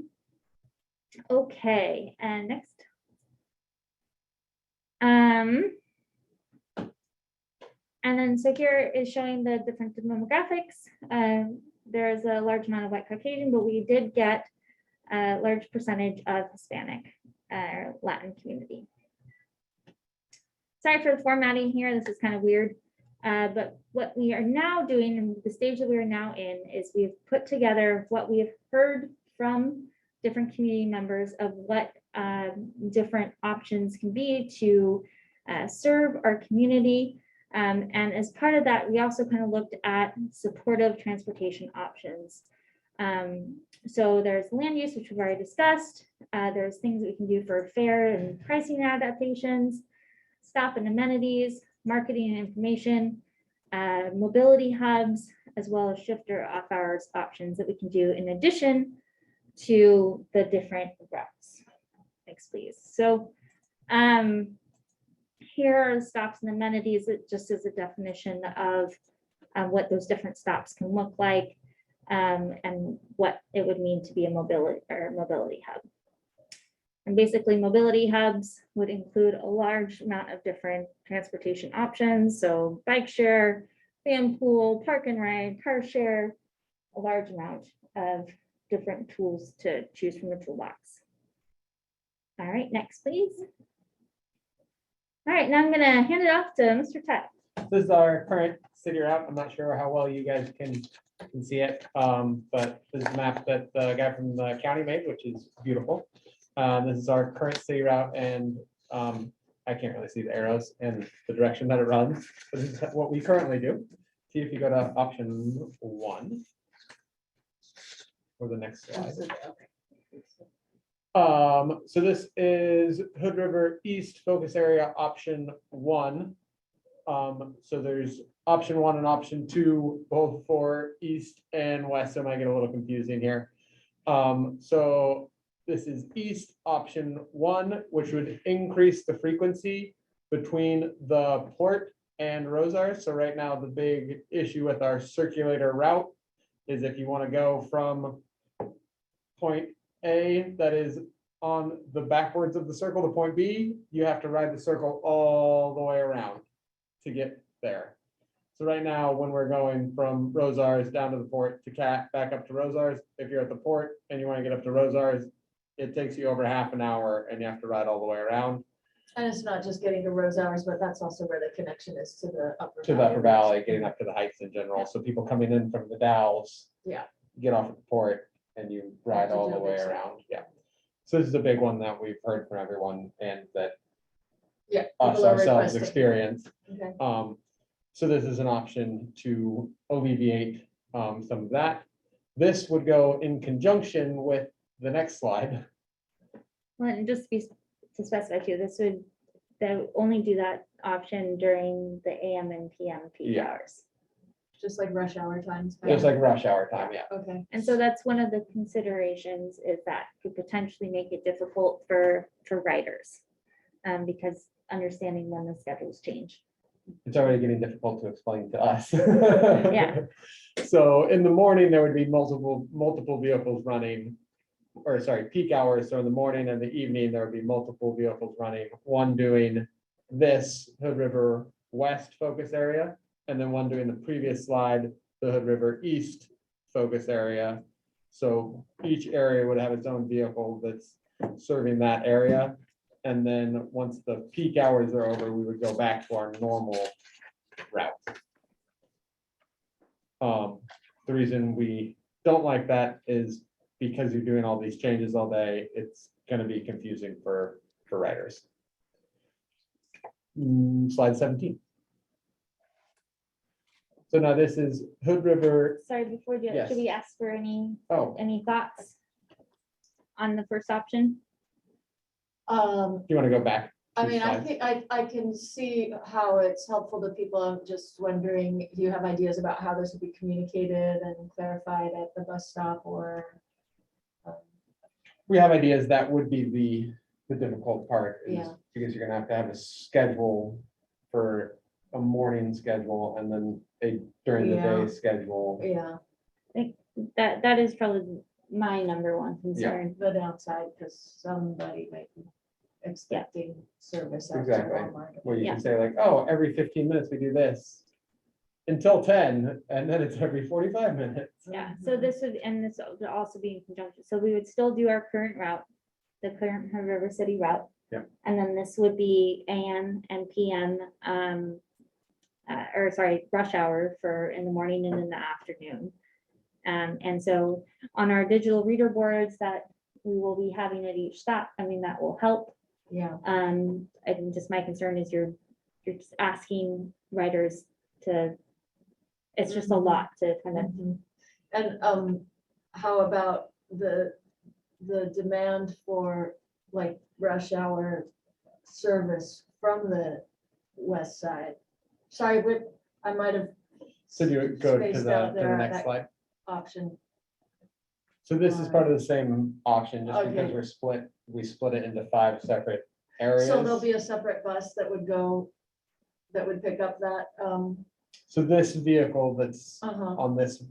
Okay, and next. And then so here is showing the different demographics. There's a large amount of white Caucasian, but we did get a large percentage of Hispanic Latin community. Sorry for the formatting here. This is kind of weird. But what we are now doing, and the stage that we are now in, is we've put together what we have heard from different community members of what different options can be to serve our community. And as part of that, we also kind of looked at supportive transportation options. So there's land use, which we've already discussed. There's things that we can do for fare and pricing adaptations, stop and amenities, marketing and information, mobility hubs, as well as shift or off hours options that we can do in addition to the different routes. Next, please. So here are the stops and amenities. It just is a definition of what those different stops can look like and what it would mean to be a mobility hub. And basically mobility hubs would include a large amount of different transportation options. So bike share, van pool, park and ride, car share, a large amount of different tools to choose from the toolbox. All right, next, please. All right, now I'm gonna hand it off to Mr. Tuck. This is our current city route. I'm not sure how well you guys can see it, but this is a map that the guy from the county made, which is beautiful. This is our current city route, and I can't really see the arrows and the direction that it runs. But this is what we currently do. See if you go to option 1 or the next slide. So this is Hood River East Focus Area option 1. So there's option 1 and option 2, both for east and west. So it might get a little confusing here. So this is east option 1, which would increase the frequency between the port and Rosars. So right now, the big issue with our circulator route is if you want to go from point A, that is on the backwards of the circle, to point B, you have to ride the circle all the way around to get there. So right now, when we're going from Rosars down to the port to Cat back up to Rosars, if you're at the port and you want to get up to Rosars, it takes you over half an hour and you have to ride all the way around. And it's not just getting to Rosars, but that's also where the connection is to the upper. To the upper valley, getting up to the heights in general. So people coming in from the Dalles. Yeah. Get off at the port and you ride all the way around. Yeah. So this is a big one that we've heard from everyone and that Yeah. us people are ourselves requesting. experience. Okay. So this is an option to alleviate some of that. This would go in conjunction with the next slide. Well, and just to specify too, they would only do that option during the AM and PM peak Yeah. hours. Just like rush hour times. Just like rush hour time, yeah. Okay. And so that's one of the considerations, is that could potentially make it difficult for riders. Because understanding when the schedules change. It's already getting difficult to explain to us. Yeah. So in the morning, there would be multiple vehicles running, or sorry, peak hours. So in the morning and the evening, there would be multiple vehicles running, one doing this Hood River West focus area, and then one doing the previous slide, the Hood River East focus area. So each area would have its own vehicle that's serving that area. And then once the peak hours are over, we would go back to our normal route. The reason we don't like that is because you're doing all these changes all day, it's going to be confusing for riders. Slide 17. So now this is Hood River. Sorry, before you, Yes. should we ask for any Oh, thoughts on the first option? do you want to go back? I two mean, I slides? think I can see how it's helpful to people. I'm just wondering, do you have ideas about how this would be communicated and clarified at the bus stop or? We have ideas that would be the the difficult part is Yeah. because you're gonna have to have a schedule for a morning schedule and then a during the Yeah. day schedule. Yeah, That is probably my number one concern. but outside, because somebody might be expecting service after Exactly. Walmart. Where you Yeah. can say like, oh, every 15 minutes we do this until 10, and then it's every 45 minutes. Yeah, so this would, and this would also be in conjunction, so we would still do our current route, the current Hood River City route. Yeah. And then this would be AM and PM, or sorry, rush hour for in the morning and in the afternoon. And so on our digital reader boards that we will be having at each stop, I mean, that will help. Yeah, I think just my concern is you're just asking writers to, it's just a lot to kind of, mhm. And how about the demand for like rush hour service from the west side? Sorry, I might have So do you go to Spaced the, out to the there, next that- slide? option. So this is part of the same auction, just because Okay. we split it into 5 separate areas. So there'll be a separate bus that would go, that would pick up that, So this vehicle that's uh-huh, on this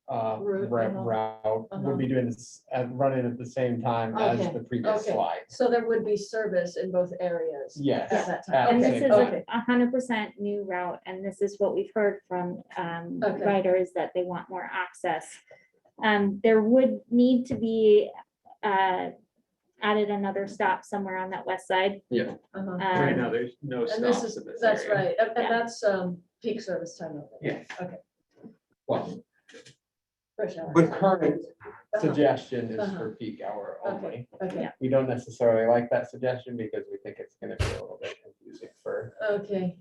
Route, route uh-huh. would be doing this and running at the same time as Okay, the previous okay. slide. so there would be service in both areas. Yes, At that at time. and the this same is time. 100% new route, and this is what we've heard from Okay. writers, that they want more access. There would need to be added another stop somewhere on that west side. Yeah, Uh-huh. right now Um, there's no And this stops is, in this that's area. right, and Yeah. that's peak service time of day. Yeah. Okay. Well, Rush hour. the current Uh-huh. suggestion is Uh-huh. for peak hour Okay, only. okay, We don't necessarily like that suggestion because we think it's gonna be a little bit confusing for okay,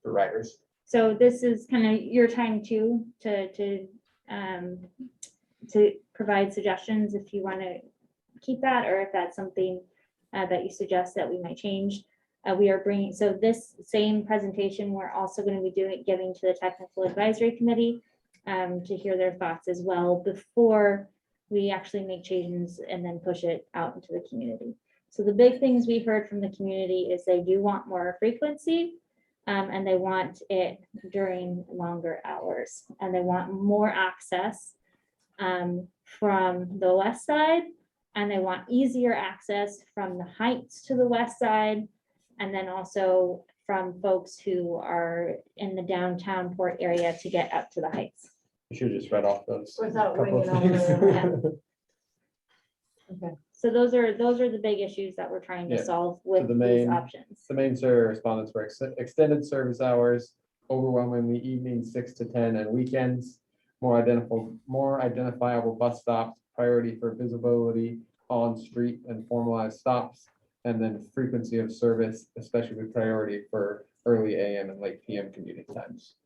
writers. So this is kind of your time too, to provide suggestions if you want to keep that, or if that's something that you suggest that we might change. We are bringing, so this same presentation, we're also going to be giving to the Technical Advisory Committee to hear their thoughts as well before we actually make changes and then push it out into the community. So the big things we heard from the community is they do want more frequency, and they want it during longer hours, and they want more access from the west side, and they want easier access from the Heights to the west side, and then also from folks who are in the downtown port area to get up to the Heights. You should just read off those. Without couple of winging all the way things. okay. So those are the big issues that we're trying to Yeah. solve with the these main- options. The main survey respondents were extended service hours, overwhelmingly evenings 6 to 10 and weekends, more identifiable bus stops, priority for visibility on street and formalized stops, and then frequency of service, especially with priority for early AM and late PM commuting times.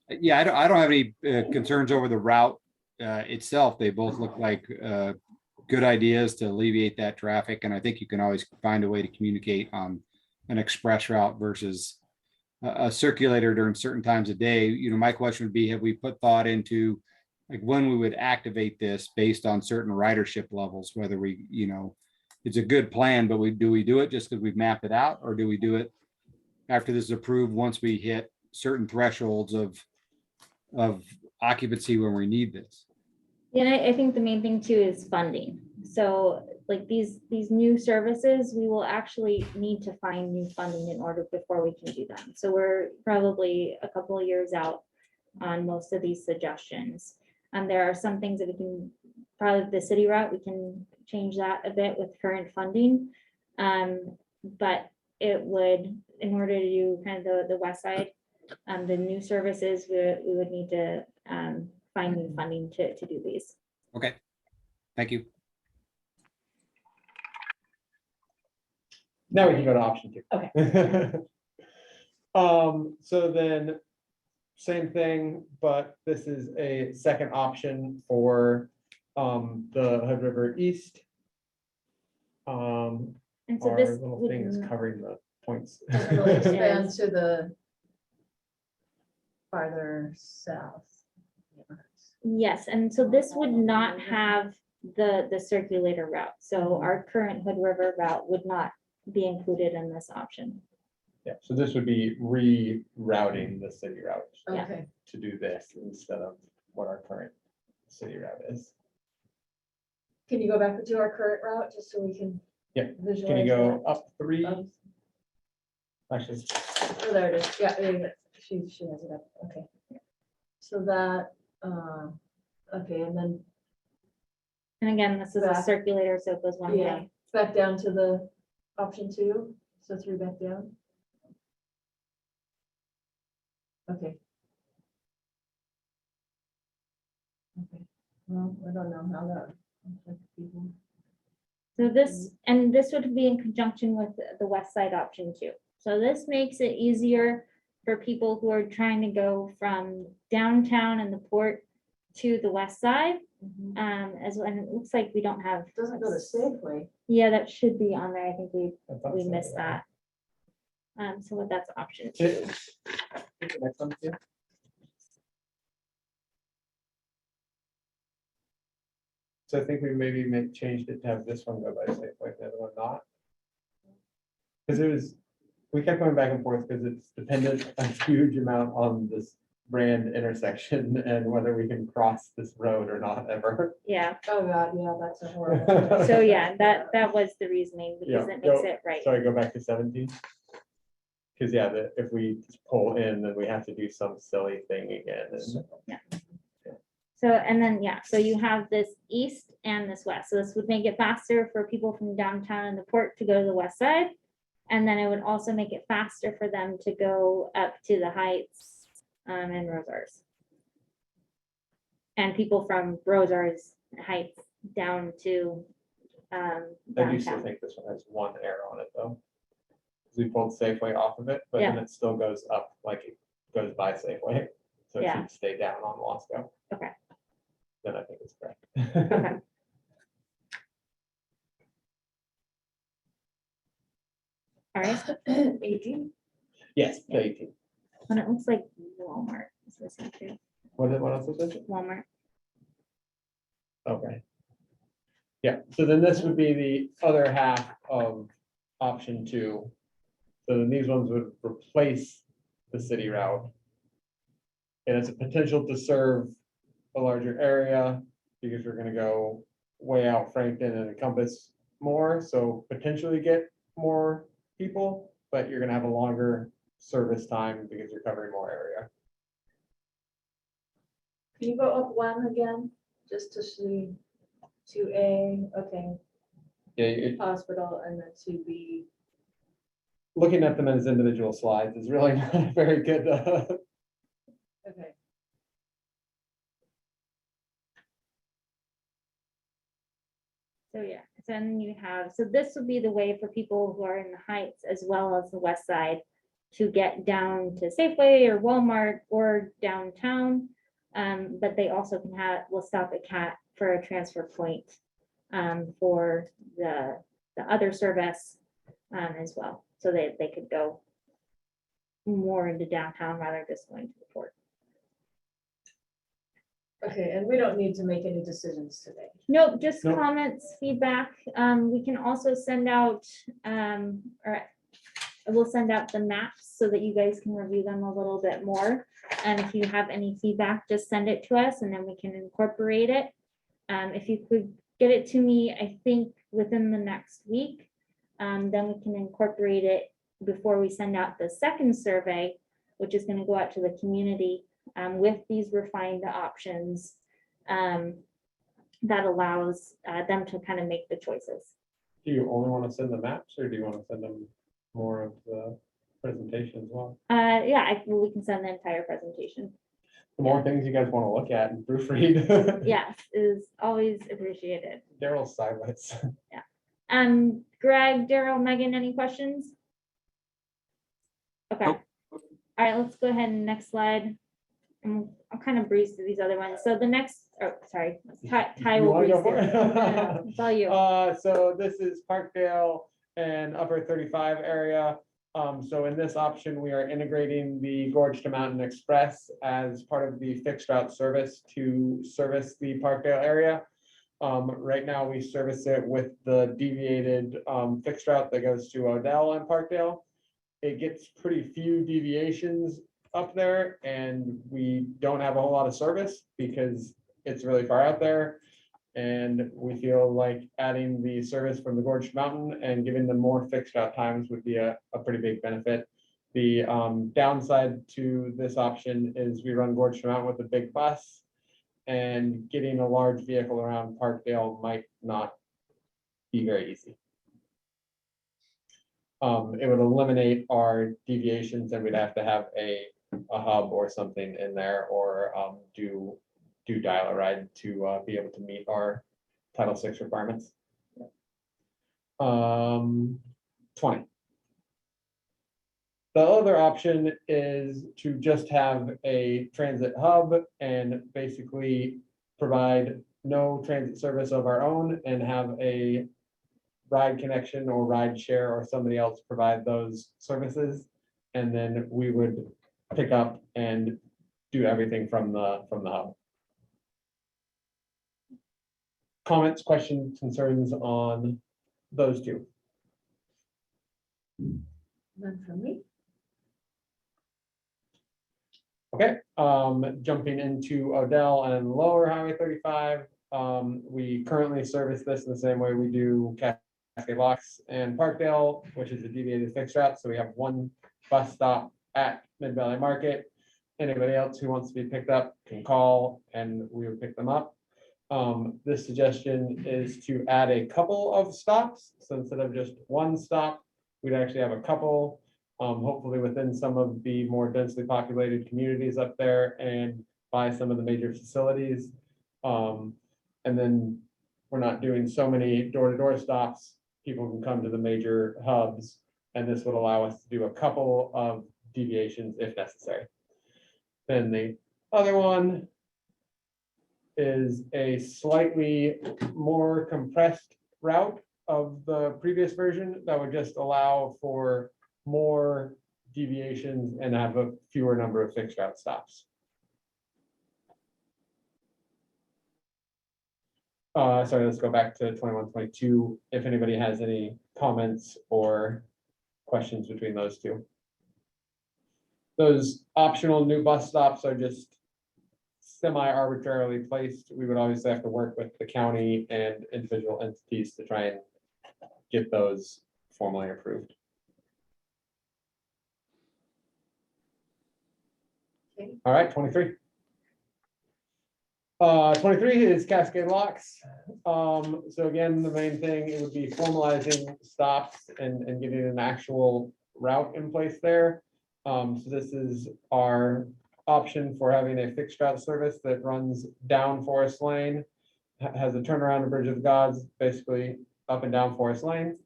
Yeah, I don't have any concerns over the route itself. They both look like good ideas to alleviate that traffic. And I think you can always find a way to communicate on an express route versus a circulator during certain times of day. You know, my question would be, have we put thought into like when we would activate this based on certain ridership levels, whether we, you know, it's a good plan, but do we do it just because we've mapped it out, or do we do it after this is approved, once we hit certain thresholds of occupancy when we need this? Yeah, and I think the main thing too is funding. So like these new services, we will actually need to find new funding in order before we can do them. So we're probably a couple of years out on most of these suggestions. And there are some things that we can, probably the city route, we can change that a bit with current funding. But it would, in order to do kind of the west side, the new services, we would need to find new funding to do these. Okay, thank you. Now we can go to option 2. Okay. So then, same thing, but this is a second option for the Hood River East. And so Our this little would thing is n- covering the points. Doesn't really expand to the farther south. Yes, and so this would not have the circulator route. So our current Hood River route would not be included in this option. Yeah, so this would be rerouting the city route Yeah. Okay, to do this instead of what our current city route is. can you go back to our current route, just so we can? Yeah. Visualize Can you go that? up 3? Um, Actually, Oh, there it is, yeah, there you go. She has it up, okay. So that, okay, and then, And again, this is a Back. circulator, so it goes one yeah, way. back down to the option 2, so 3 back down. Okay. Okay, well, I don't know how that. affects people. So this, and this would be in conjunction with the west side option too. So this makes it easier for people who are trying to go from downtown and the port to the west side. As well, and it looks like we don't have. It doesn't go to Safeway. Yeah, that should be on there. I think we I thought so, missed yeah. that. So that's option 2. Hit the next one, yeah. So I think we maybe changed it to have this one go by Safeway, the other one not. Because it was, we kept going back and forth because it's dependent a huge amount on this brand intersection and whether we can cross this road or not ever. Yeah, Oh, God, yeah, that's a horrible. so yeah, that was the reasoning because Yeah, it makes go- it right. Sorry, go back to 17. Because yeah, if we just pull in, then we have to do some silly thing again. And So, and then, yeah, so you have this east and this west. So this would make it faster for people from downtown and the port to go to the west side. And then it would also make it faster for them to go up to the Heights and Rosars. And people from Rosars Heights down to I do still downtown. think this one has one arrow on it though. 'Cause we pulled Safeway off of it, but then it still goes up like it goes by Safeway. So it Yeah. should stay down on Wasco. Okay. Then I think it's correct. Okay. All right, 18. Yes, the 18. and it looks like Walmart is missing too. What else is it? Walmart. Okay. Yeah, so then this would be the other half of option 2. So then these ones would replace the city route. And it's a potential to serve a larger area because we're gonna go way out Frankton and encompass more, so potentially get more people, but you're gonna have a longer service time because you're covering more area. Can you go up 1 again, just to see 2A, okay, Yeah, hospital, and then 2B. looking at them as individual slides is really not very good. Okay. So yeah, so then you have, so this would be the way for people who are in the Heights as well as the west side to get down to Safeway or Walmart or downtown. But they also will stop at CAT for a transfer point for the other service as well. So they could go more into downtown rather than just going to the port. Okay, and we don't need to make any decisions today. Nope, just Nope. comments, feedback. We can also send out, or we'll send out the maps so that you guys can review them a little bit more. And if you have any feedback, just send it to us and then we can incorporate it. If you could get it to me, I think within the next week, then we can incorporate it before we send out the second survey, which is gonna go out to the community with these refined options. That allows them to kind of make the choices. Do you only want to send the maps or do you want to send them more of the presentation as well? Yeah, we can send the entire presentation. The more things you guys want to look at and proofread. Yes, is always appreciated. Daryl's silence. Greg, Daryl, Megan, any questions? Okay. Nope. All right, let's go ahead and next slide. And I'll kind of breeze through these other ones. So the next, oh, sorry, Ty You will wanna breeze go for through. it? Yeah, it's all you. So this is Parkdale and Upper 35 area. So in this option, we are integrating the Gorge to Mountain Express as part of the fixed route service to service the Parkdale area. Right now, we service it with the deviated fixed route that goes to Odell and Parkdale. It gets pretty few deviations up there, and we don't have a whole lot of service because it's really far out there. And we feel like adding the service from the Gorge Mountain and giving them more fixed route times would be a pretty big benefit. The downside to this option is we run Gorge Mountain with a big bus, and getting a large vehicle around Parkdale might not be very easy. It would eliminate our deviations, and we'd have to have a hub or something in there, or do dial a ride to be able to meet our Title VI requirements. 20. The other option is to just have a transit hub and basically provide no transit service of our own and have a ride connection or ride share or somebody else provide those services. And then we would pick up and do everything from the hub. Comments, questions, concerns on those two? None from me. Okay, jumping into Odell and Lower Highway 35. We currently service this in the same way we do Cascade Locks and Parkdale, which is a deviated fixed route. So we have one bus stop at Mid Valley Market. Anybody else who wants to be picked up can call and we will pick them up. This suggestion is to add a couple of stops. So instead of just one stop, we'd actually have a couple, hopefully within some of the more densely populated communities up there and by some of the major facilities. And then we're not doing so many door-to-door stops. People can come to the major hubs, and this would allow us to do a couple of deviations if necessary. Then the other one is a slightly more compressed route of the previous version that would just allow for more deviations and have a fewer number of fixed route stops. Sorry, let's go back to 21, 22. If anybody has any comments or questions between those two. Those optional new bus stops are just semi-arbitrarily placed. We would obviously have to work with the county and individual entities to try and get those formally approved. Okay. All right, 23. 23 is Cascade Locks. So again, the main thing, it would be formalizing stops and getting an actual route in place there. So this is our option for having a fixed route service that runs down Forest Lane, has a turnaround to Bridge of the Gods, basically up and down Forest Lane.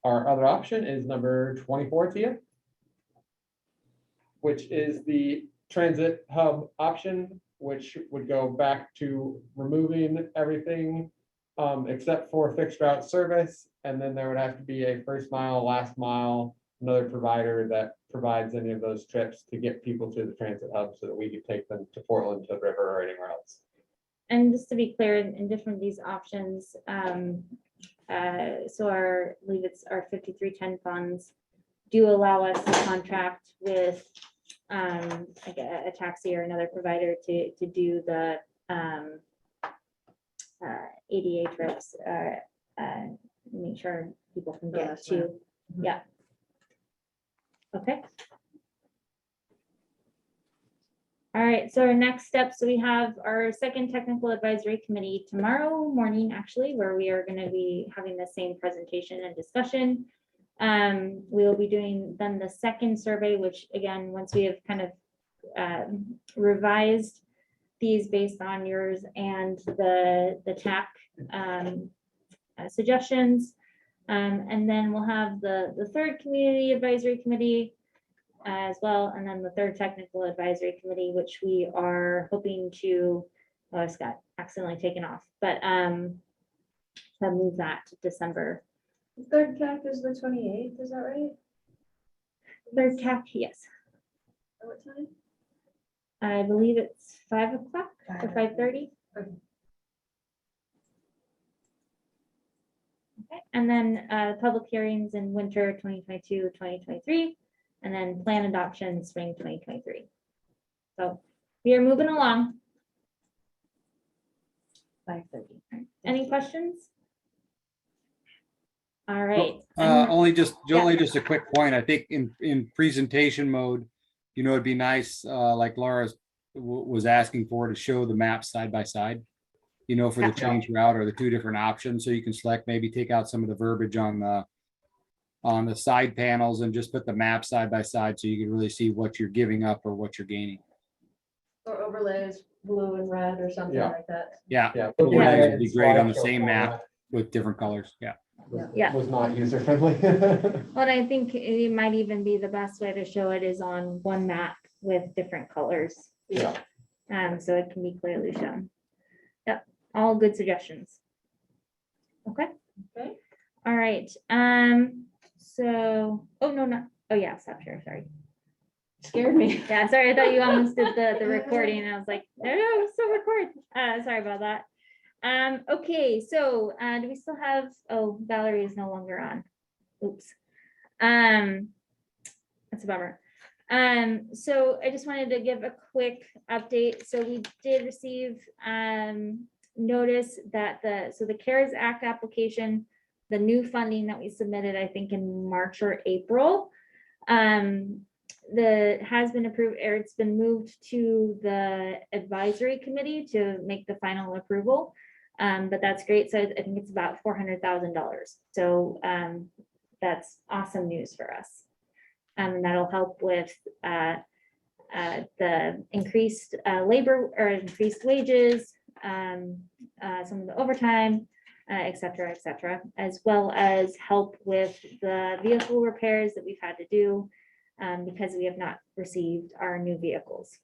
Our other option is number 24, Tia, which is the transit hub option, which would go back to removing everything except for fixed route service. And then there would have to be a first mile, last mile, another provider that provides any of those trips to get people to the transit hub so that we could take them to Portland, to the river, or anywhere else. And just to be clear, in different of these options, so I believe it's our 5310 funds do allow us to contract with like a taxi or another provider to do the ADA trips, make sure people can get last to, yeah. Okay. All right, so our next steps, so we have our second technical advisory committee tomorrow morning, actually, where we are going to be having the same presentation and discussion. We will be doing then the second survey, which again, once we have kind of revised these based on yours and the TAC suggestions. And then we'll have the third community advisory committee as well, and then the third technical advisory committee, which we are hoping to, oh, it's got accidentally taken off, but to move that to December. The third CAC is the 28th, is that right? Third CAC, yes. At what time? I believe it's 5 o'clock or 5:30. Okay, and then public hearings in winter 2022, 2023, and then plan adoption spring 2023. So we are moving along. 5:30. Any questions? All right. Only just Yeah. a quick point. I think in presentation mode, it'd be nice, like Laura was asking for, to show the map side by side, for the Yeah. change route or the two different options. So you can select, maybe take out some of the verbiage on the side panels and just put the map side by side so you can really see what you're giving up or what you're gaining. Or overlays blue and red or something Yeah. like that. Yeah. Yeah. Overlays would be great on the Slideshow same map format with different colors. Yeah. Yeah. Was not user friendly. But I think it might even be the best way to show it is on one map with different colors. Yeah. So it can be clearly shown. Yep, all good suggestions. Okay. Okay. All right, so, oh, no, no, oh, yeah, stop share, sorry. Scared me. Yeah, sorry, I thought you almost did the recording, and I was like, no, still record. Sorry about that. Okay, so, do we still have, oh, Valerie is no longer on. Oops. That's a bummer. So I just wanted to give a quick update. So we did receive, notice that the CARES Act application, the new funding that we submitted, I think in March or April, has been approved, or it's been moved to the advisory committee to make the final approval. But that's great. So I think it's about $400,000. So that's awesome news for us. And that'll help with the increased labor or increased wages, some of the overtime, et cetera, as well as help with the vehicle repairs that we've had to do because we have not received our new vehicles.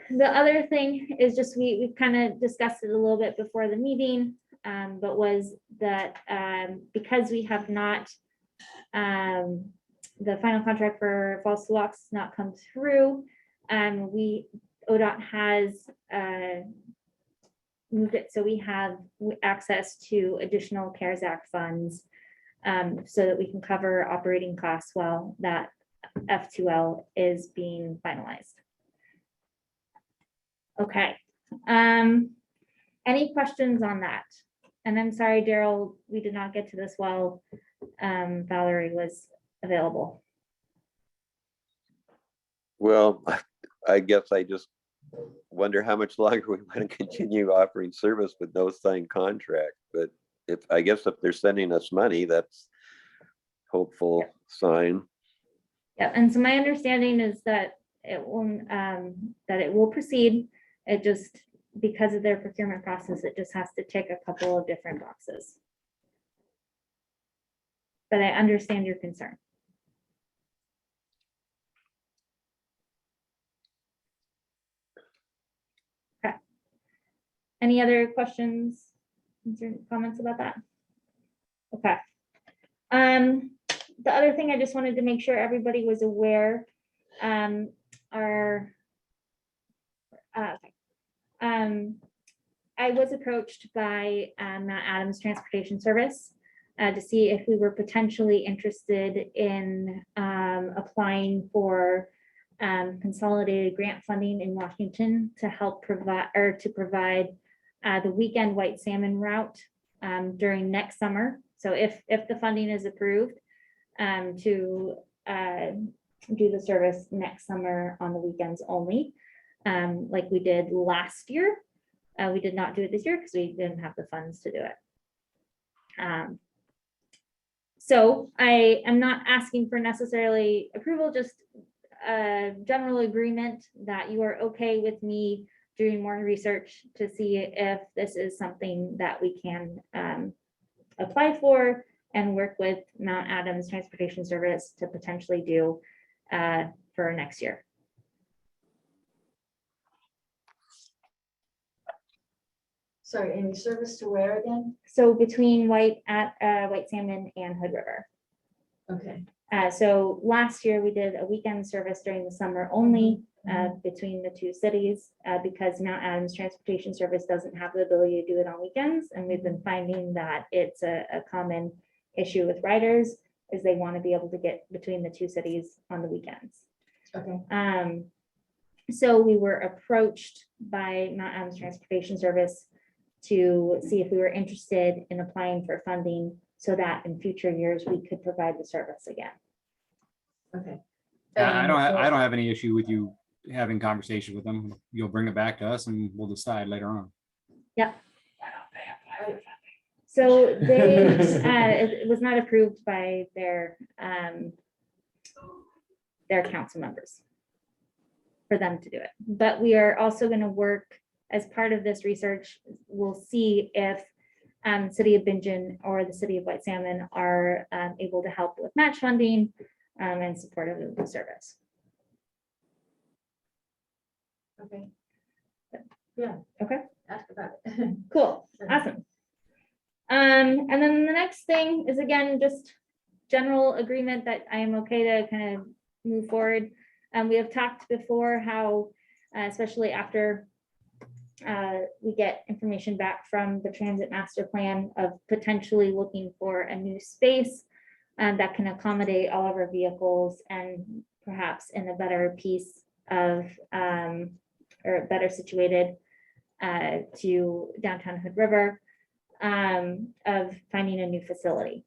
The other thing is just we kind of discussed it a little bit before the meeting, but was that because we have not, the final contract for Falls to Walks has not come through, ODOT has moved it, so we have access to additional CARES Act funds so that we can cover operating costs while that F2L is being finalized. Okay, any questions on that? And I'm sorry, Daryl, we did not get to this while Valerie was available. Well, I guess I just wonder how much longer we want to continue offering service with no signed contract. But I guess if they're sending us money, that's hopeful sign. Yeah, and so my understanding is that it will proceed. It just, because of their procurement process, it just has to tick a couple of different boxes. But I understand your concern. Okay. Any other questions, comments about that? Okay. The other thing I just wanted to make sure everybody was aware, I was approached by Matt Adams Transportation Service to see if we were potentially interested in applying for consolidated grant funding in Washington to help provide the weekend white salmon route during next summer. So if the funding is approved to do the service next summer on the weekends only, like we did last year. We did not do it this year because we didn't have the funds to do it. So I am not asking for necessarily approval, just a general agreement that you are okay with me doing more research to see if this is something that we can apply for and work with Mount Adams Transportation Service to potentially do for next year. Sorry, any service to where again? So between White Salmon and Hood River. Okay. So last year we did a weekend service during the summer only between the two cities, because Mount Adams Transportation Service doesn't have the ability to do it on weekends. And we've been finding that it's a common issue with riders, is they want to be able to get between the two cities on the weekends. Okay. So we were approached by Mount Adams Transportation Service to see if we were interested in applying for funding so that in future years we could provide the service again. Okay. I don't have any issue with you having conversation with them. You'll bring it back to us and we'll decide later on. So they, it was not approved by their council members for them to do it. But we are also going to work as part of this research. We'll see if City of Bingen or the City of White Salmon are able to help with match funding and support of the service. Okay. Yeah. Okay. Ask about it. Cool, awesome. And then the next thing is, again, just general agreement that I am okay to kind of move forward. We have talked before how, especially after we get information back from the transit master plan, of potentially looking for a new space that can accommodate all of our vehicles and perhaps in a better piece of, or better situated to downtown Hood River, of finding a new facility.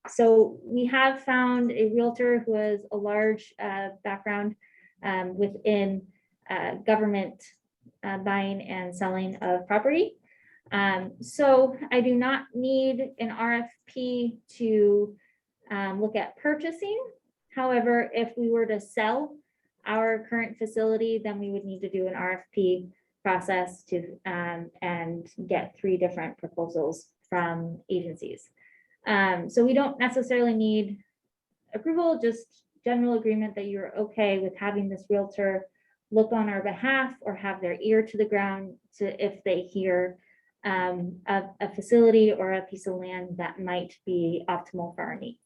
So we have found a realtor who has a large background within government buying and selling of property. So I do not need an RFP to look at purchasing. However, if we were to sell our current facility, then we would need to do an RFP process to and get 3 different proposals from agencies. So we don't necessarily need approval, just general agreement that you're okay with having this realtor look on our behalf or have their ear to the ground to if they hear a facility or a piece of land that might be optimal for our needs.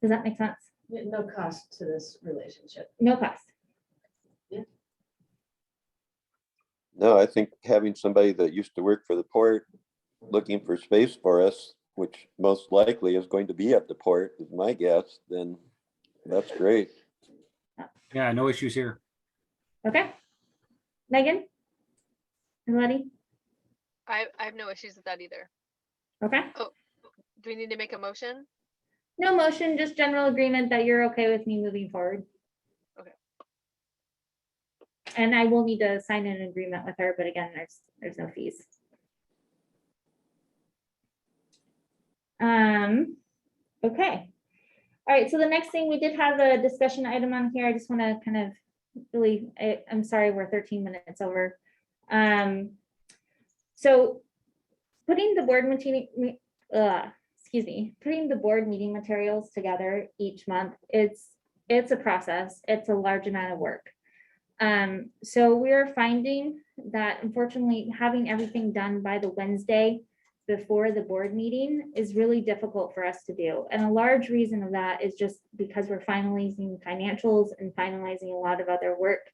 Does that make sense? No cost to this relationship. No cost. No, I think having somebody that used to work for the port looking for space for us, which most likely is going to be at the port, is my guess, then that's great. Yeah, no issues here. Okay. Megan? Anybody? I have no issues with that either. Okay. Do we need to make a motion? No motion, just general agreement that you're okay with me moving forward. Okay. And I will need to sign an agreement with her, but again, there's no fees. Okay. All right, so the next thing, we did have a discussion item on here. I just want to kind of really, I'm sorry, we're 13 minutes over. So putting the board meeting, putting the board meeting materials together each month, it's a process. It's a large amount of work. So we're finding that unfortunately having everything done by the Wednesday before the board meeting is really difficult for us to do. And a large reason of that is just because we're finalizing financials and finalizing a lot of other work.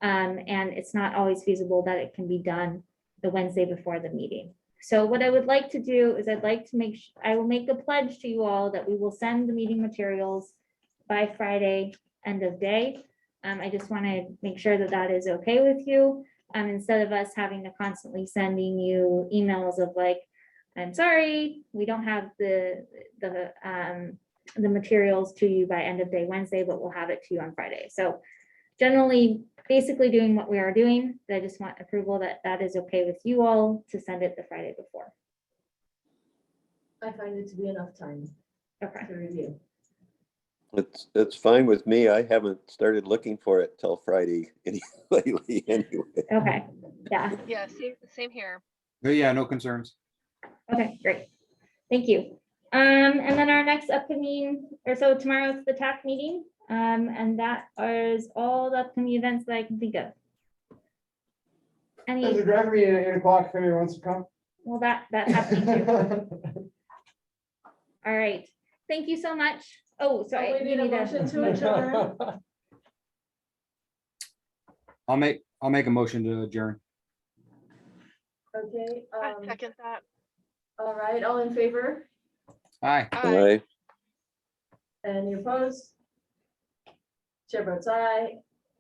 And it's not always feasible that it can be done the Wednesday before the meeting. So what I would like to do is I'd like to I will make a pledge to you all that we will send the meeting materials by Friday, end of day. I just want to make sure that that is okay with you. Instead of us having to constantly sending you emails of like, I'm sorry, we don't have the materials to you by end of day Wednesday, but we'll have it to you on Friday. So generally, basically doing what we are doing. I just want approval that that is okay with you all to send it the Friday before. I find it to be enough time Okay. to review. It's fine with me. I haven't started looking for it till Friday lately anyway. Okay. Yeah. Yeah, same here. But yeah, no concerns. Okay, great. Thank you. And then our next upcoming, or so tomorrow's the TAC meeting. And that is all the upcoming events that I can think of. There's a driver meeting at 8 o'clock if anyone wants to come. Well, that's happening too. All right. Thank you so much. Oh, sorry. we need a motion to adjourn. I'll make a motion to adjourn. Okay, I second that. all right, all in favor? Aye. Aye. Any opposed? Chair votes aye,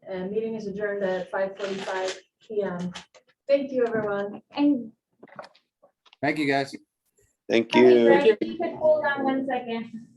and meeting is adjourned at 5:45 PM. Thank you, everyone. And Thank you, guys. Thank Hey, you. Greg, if you could hold on one second.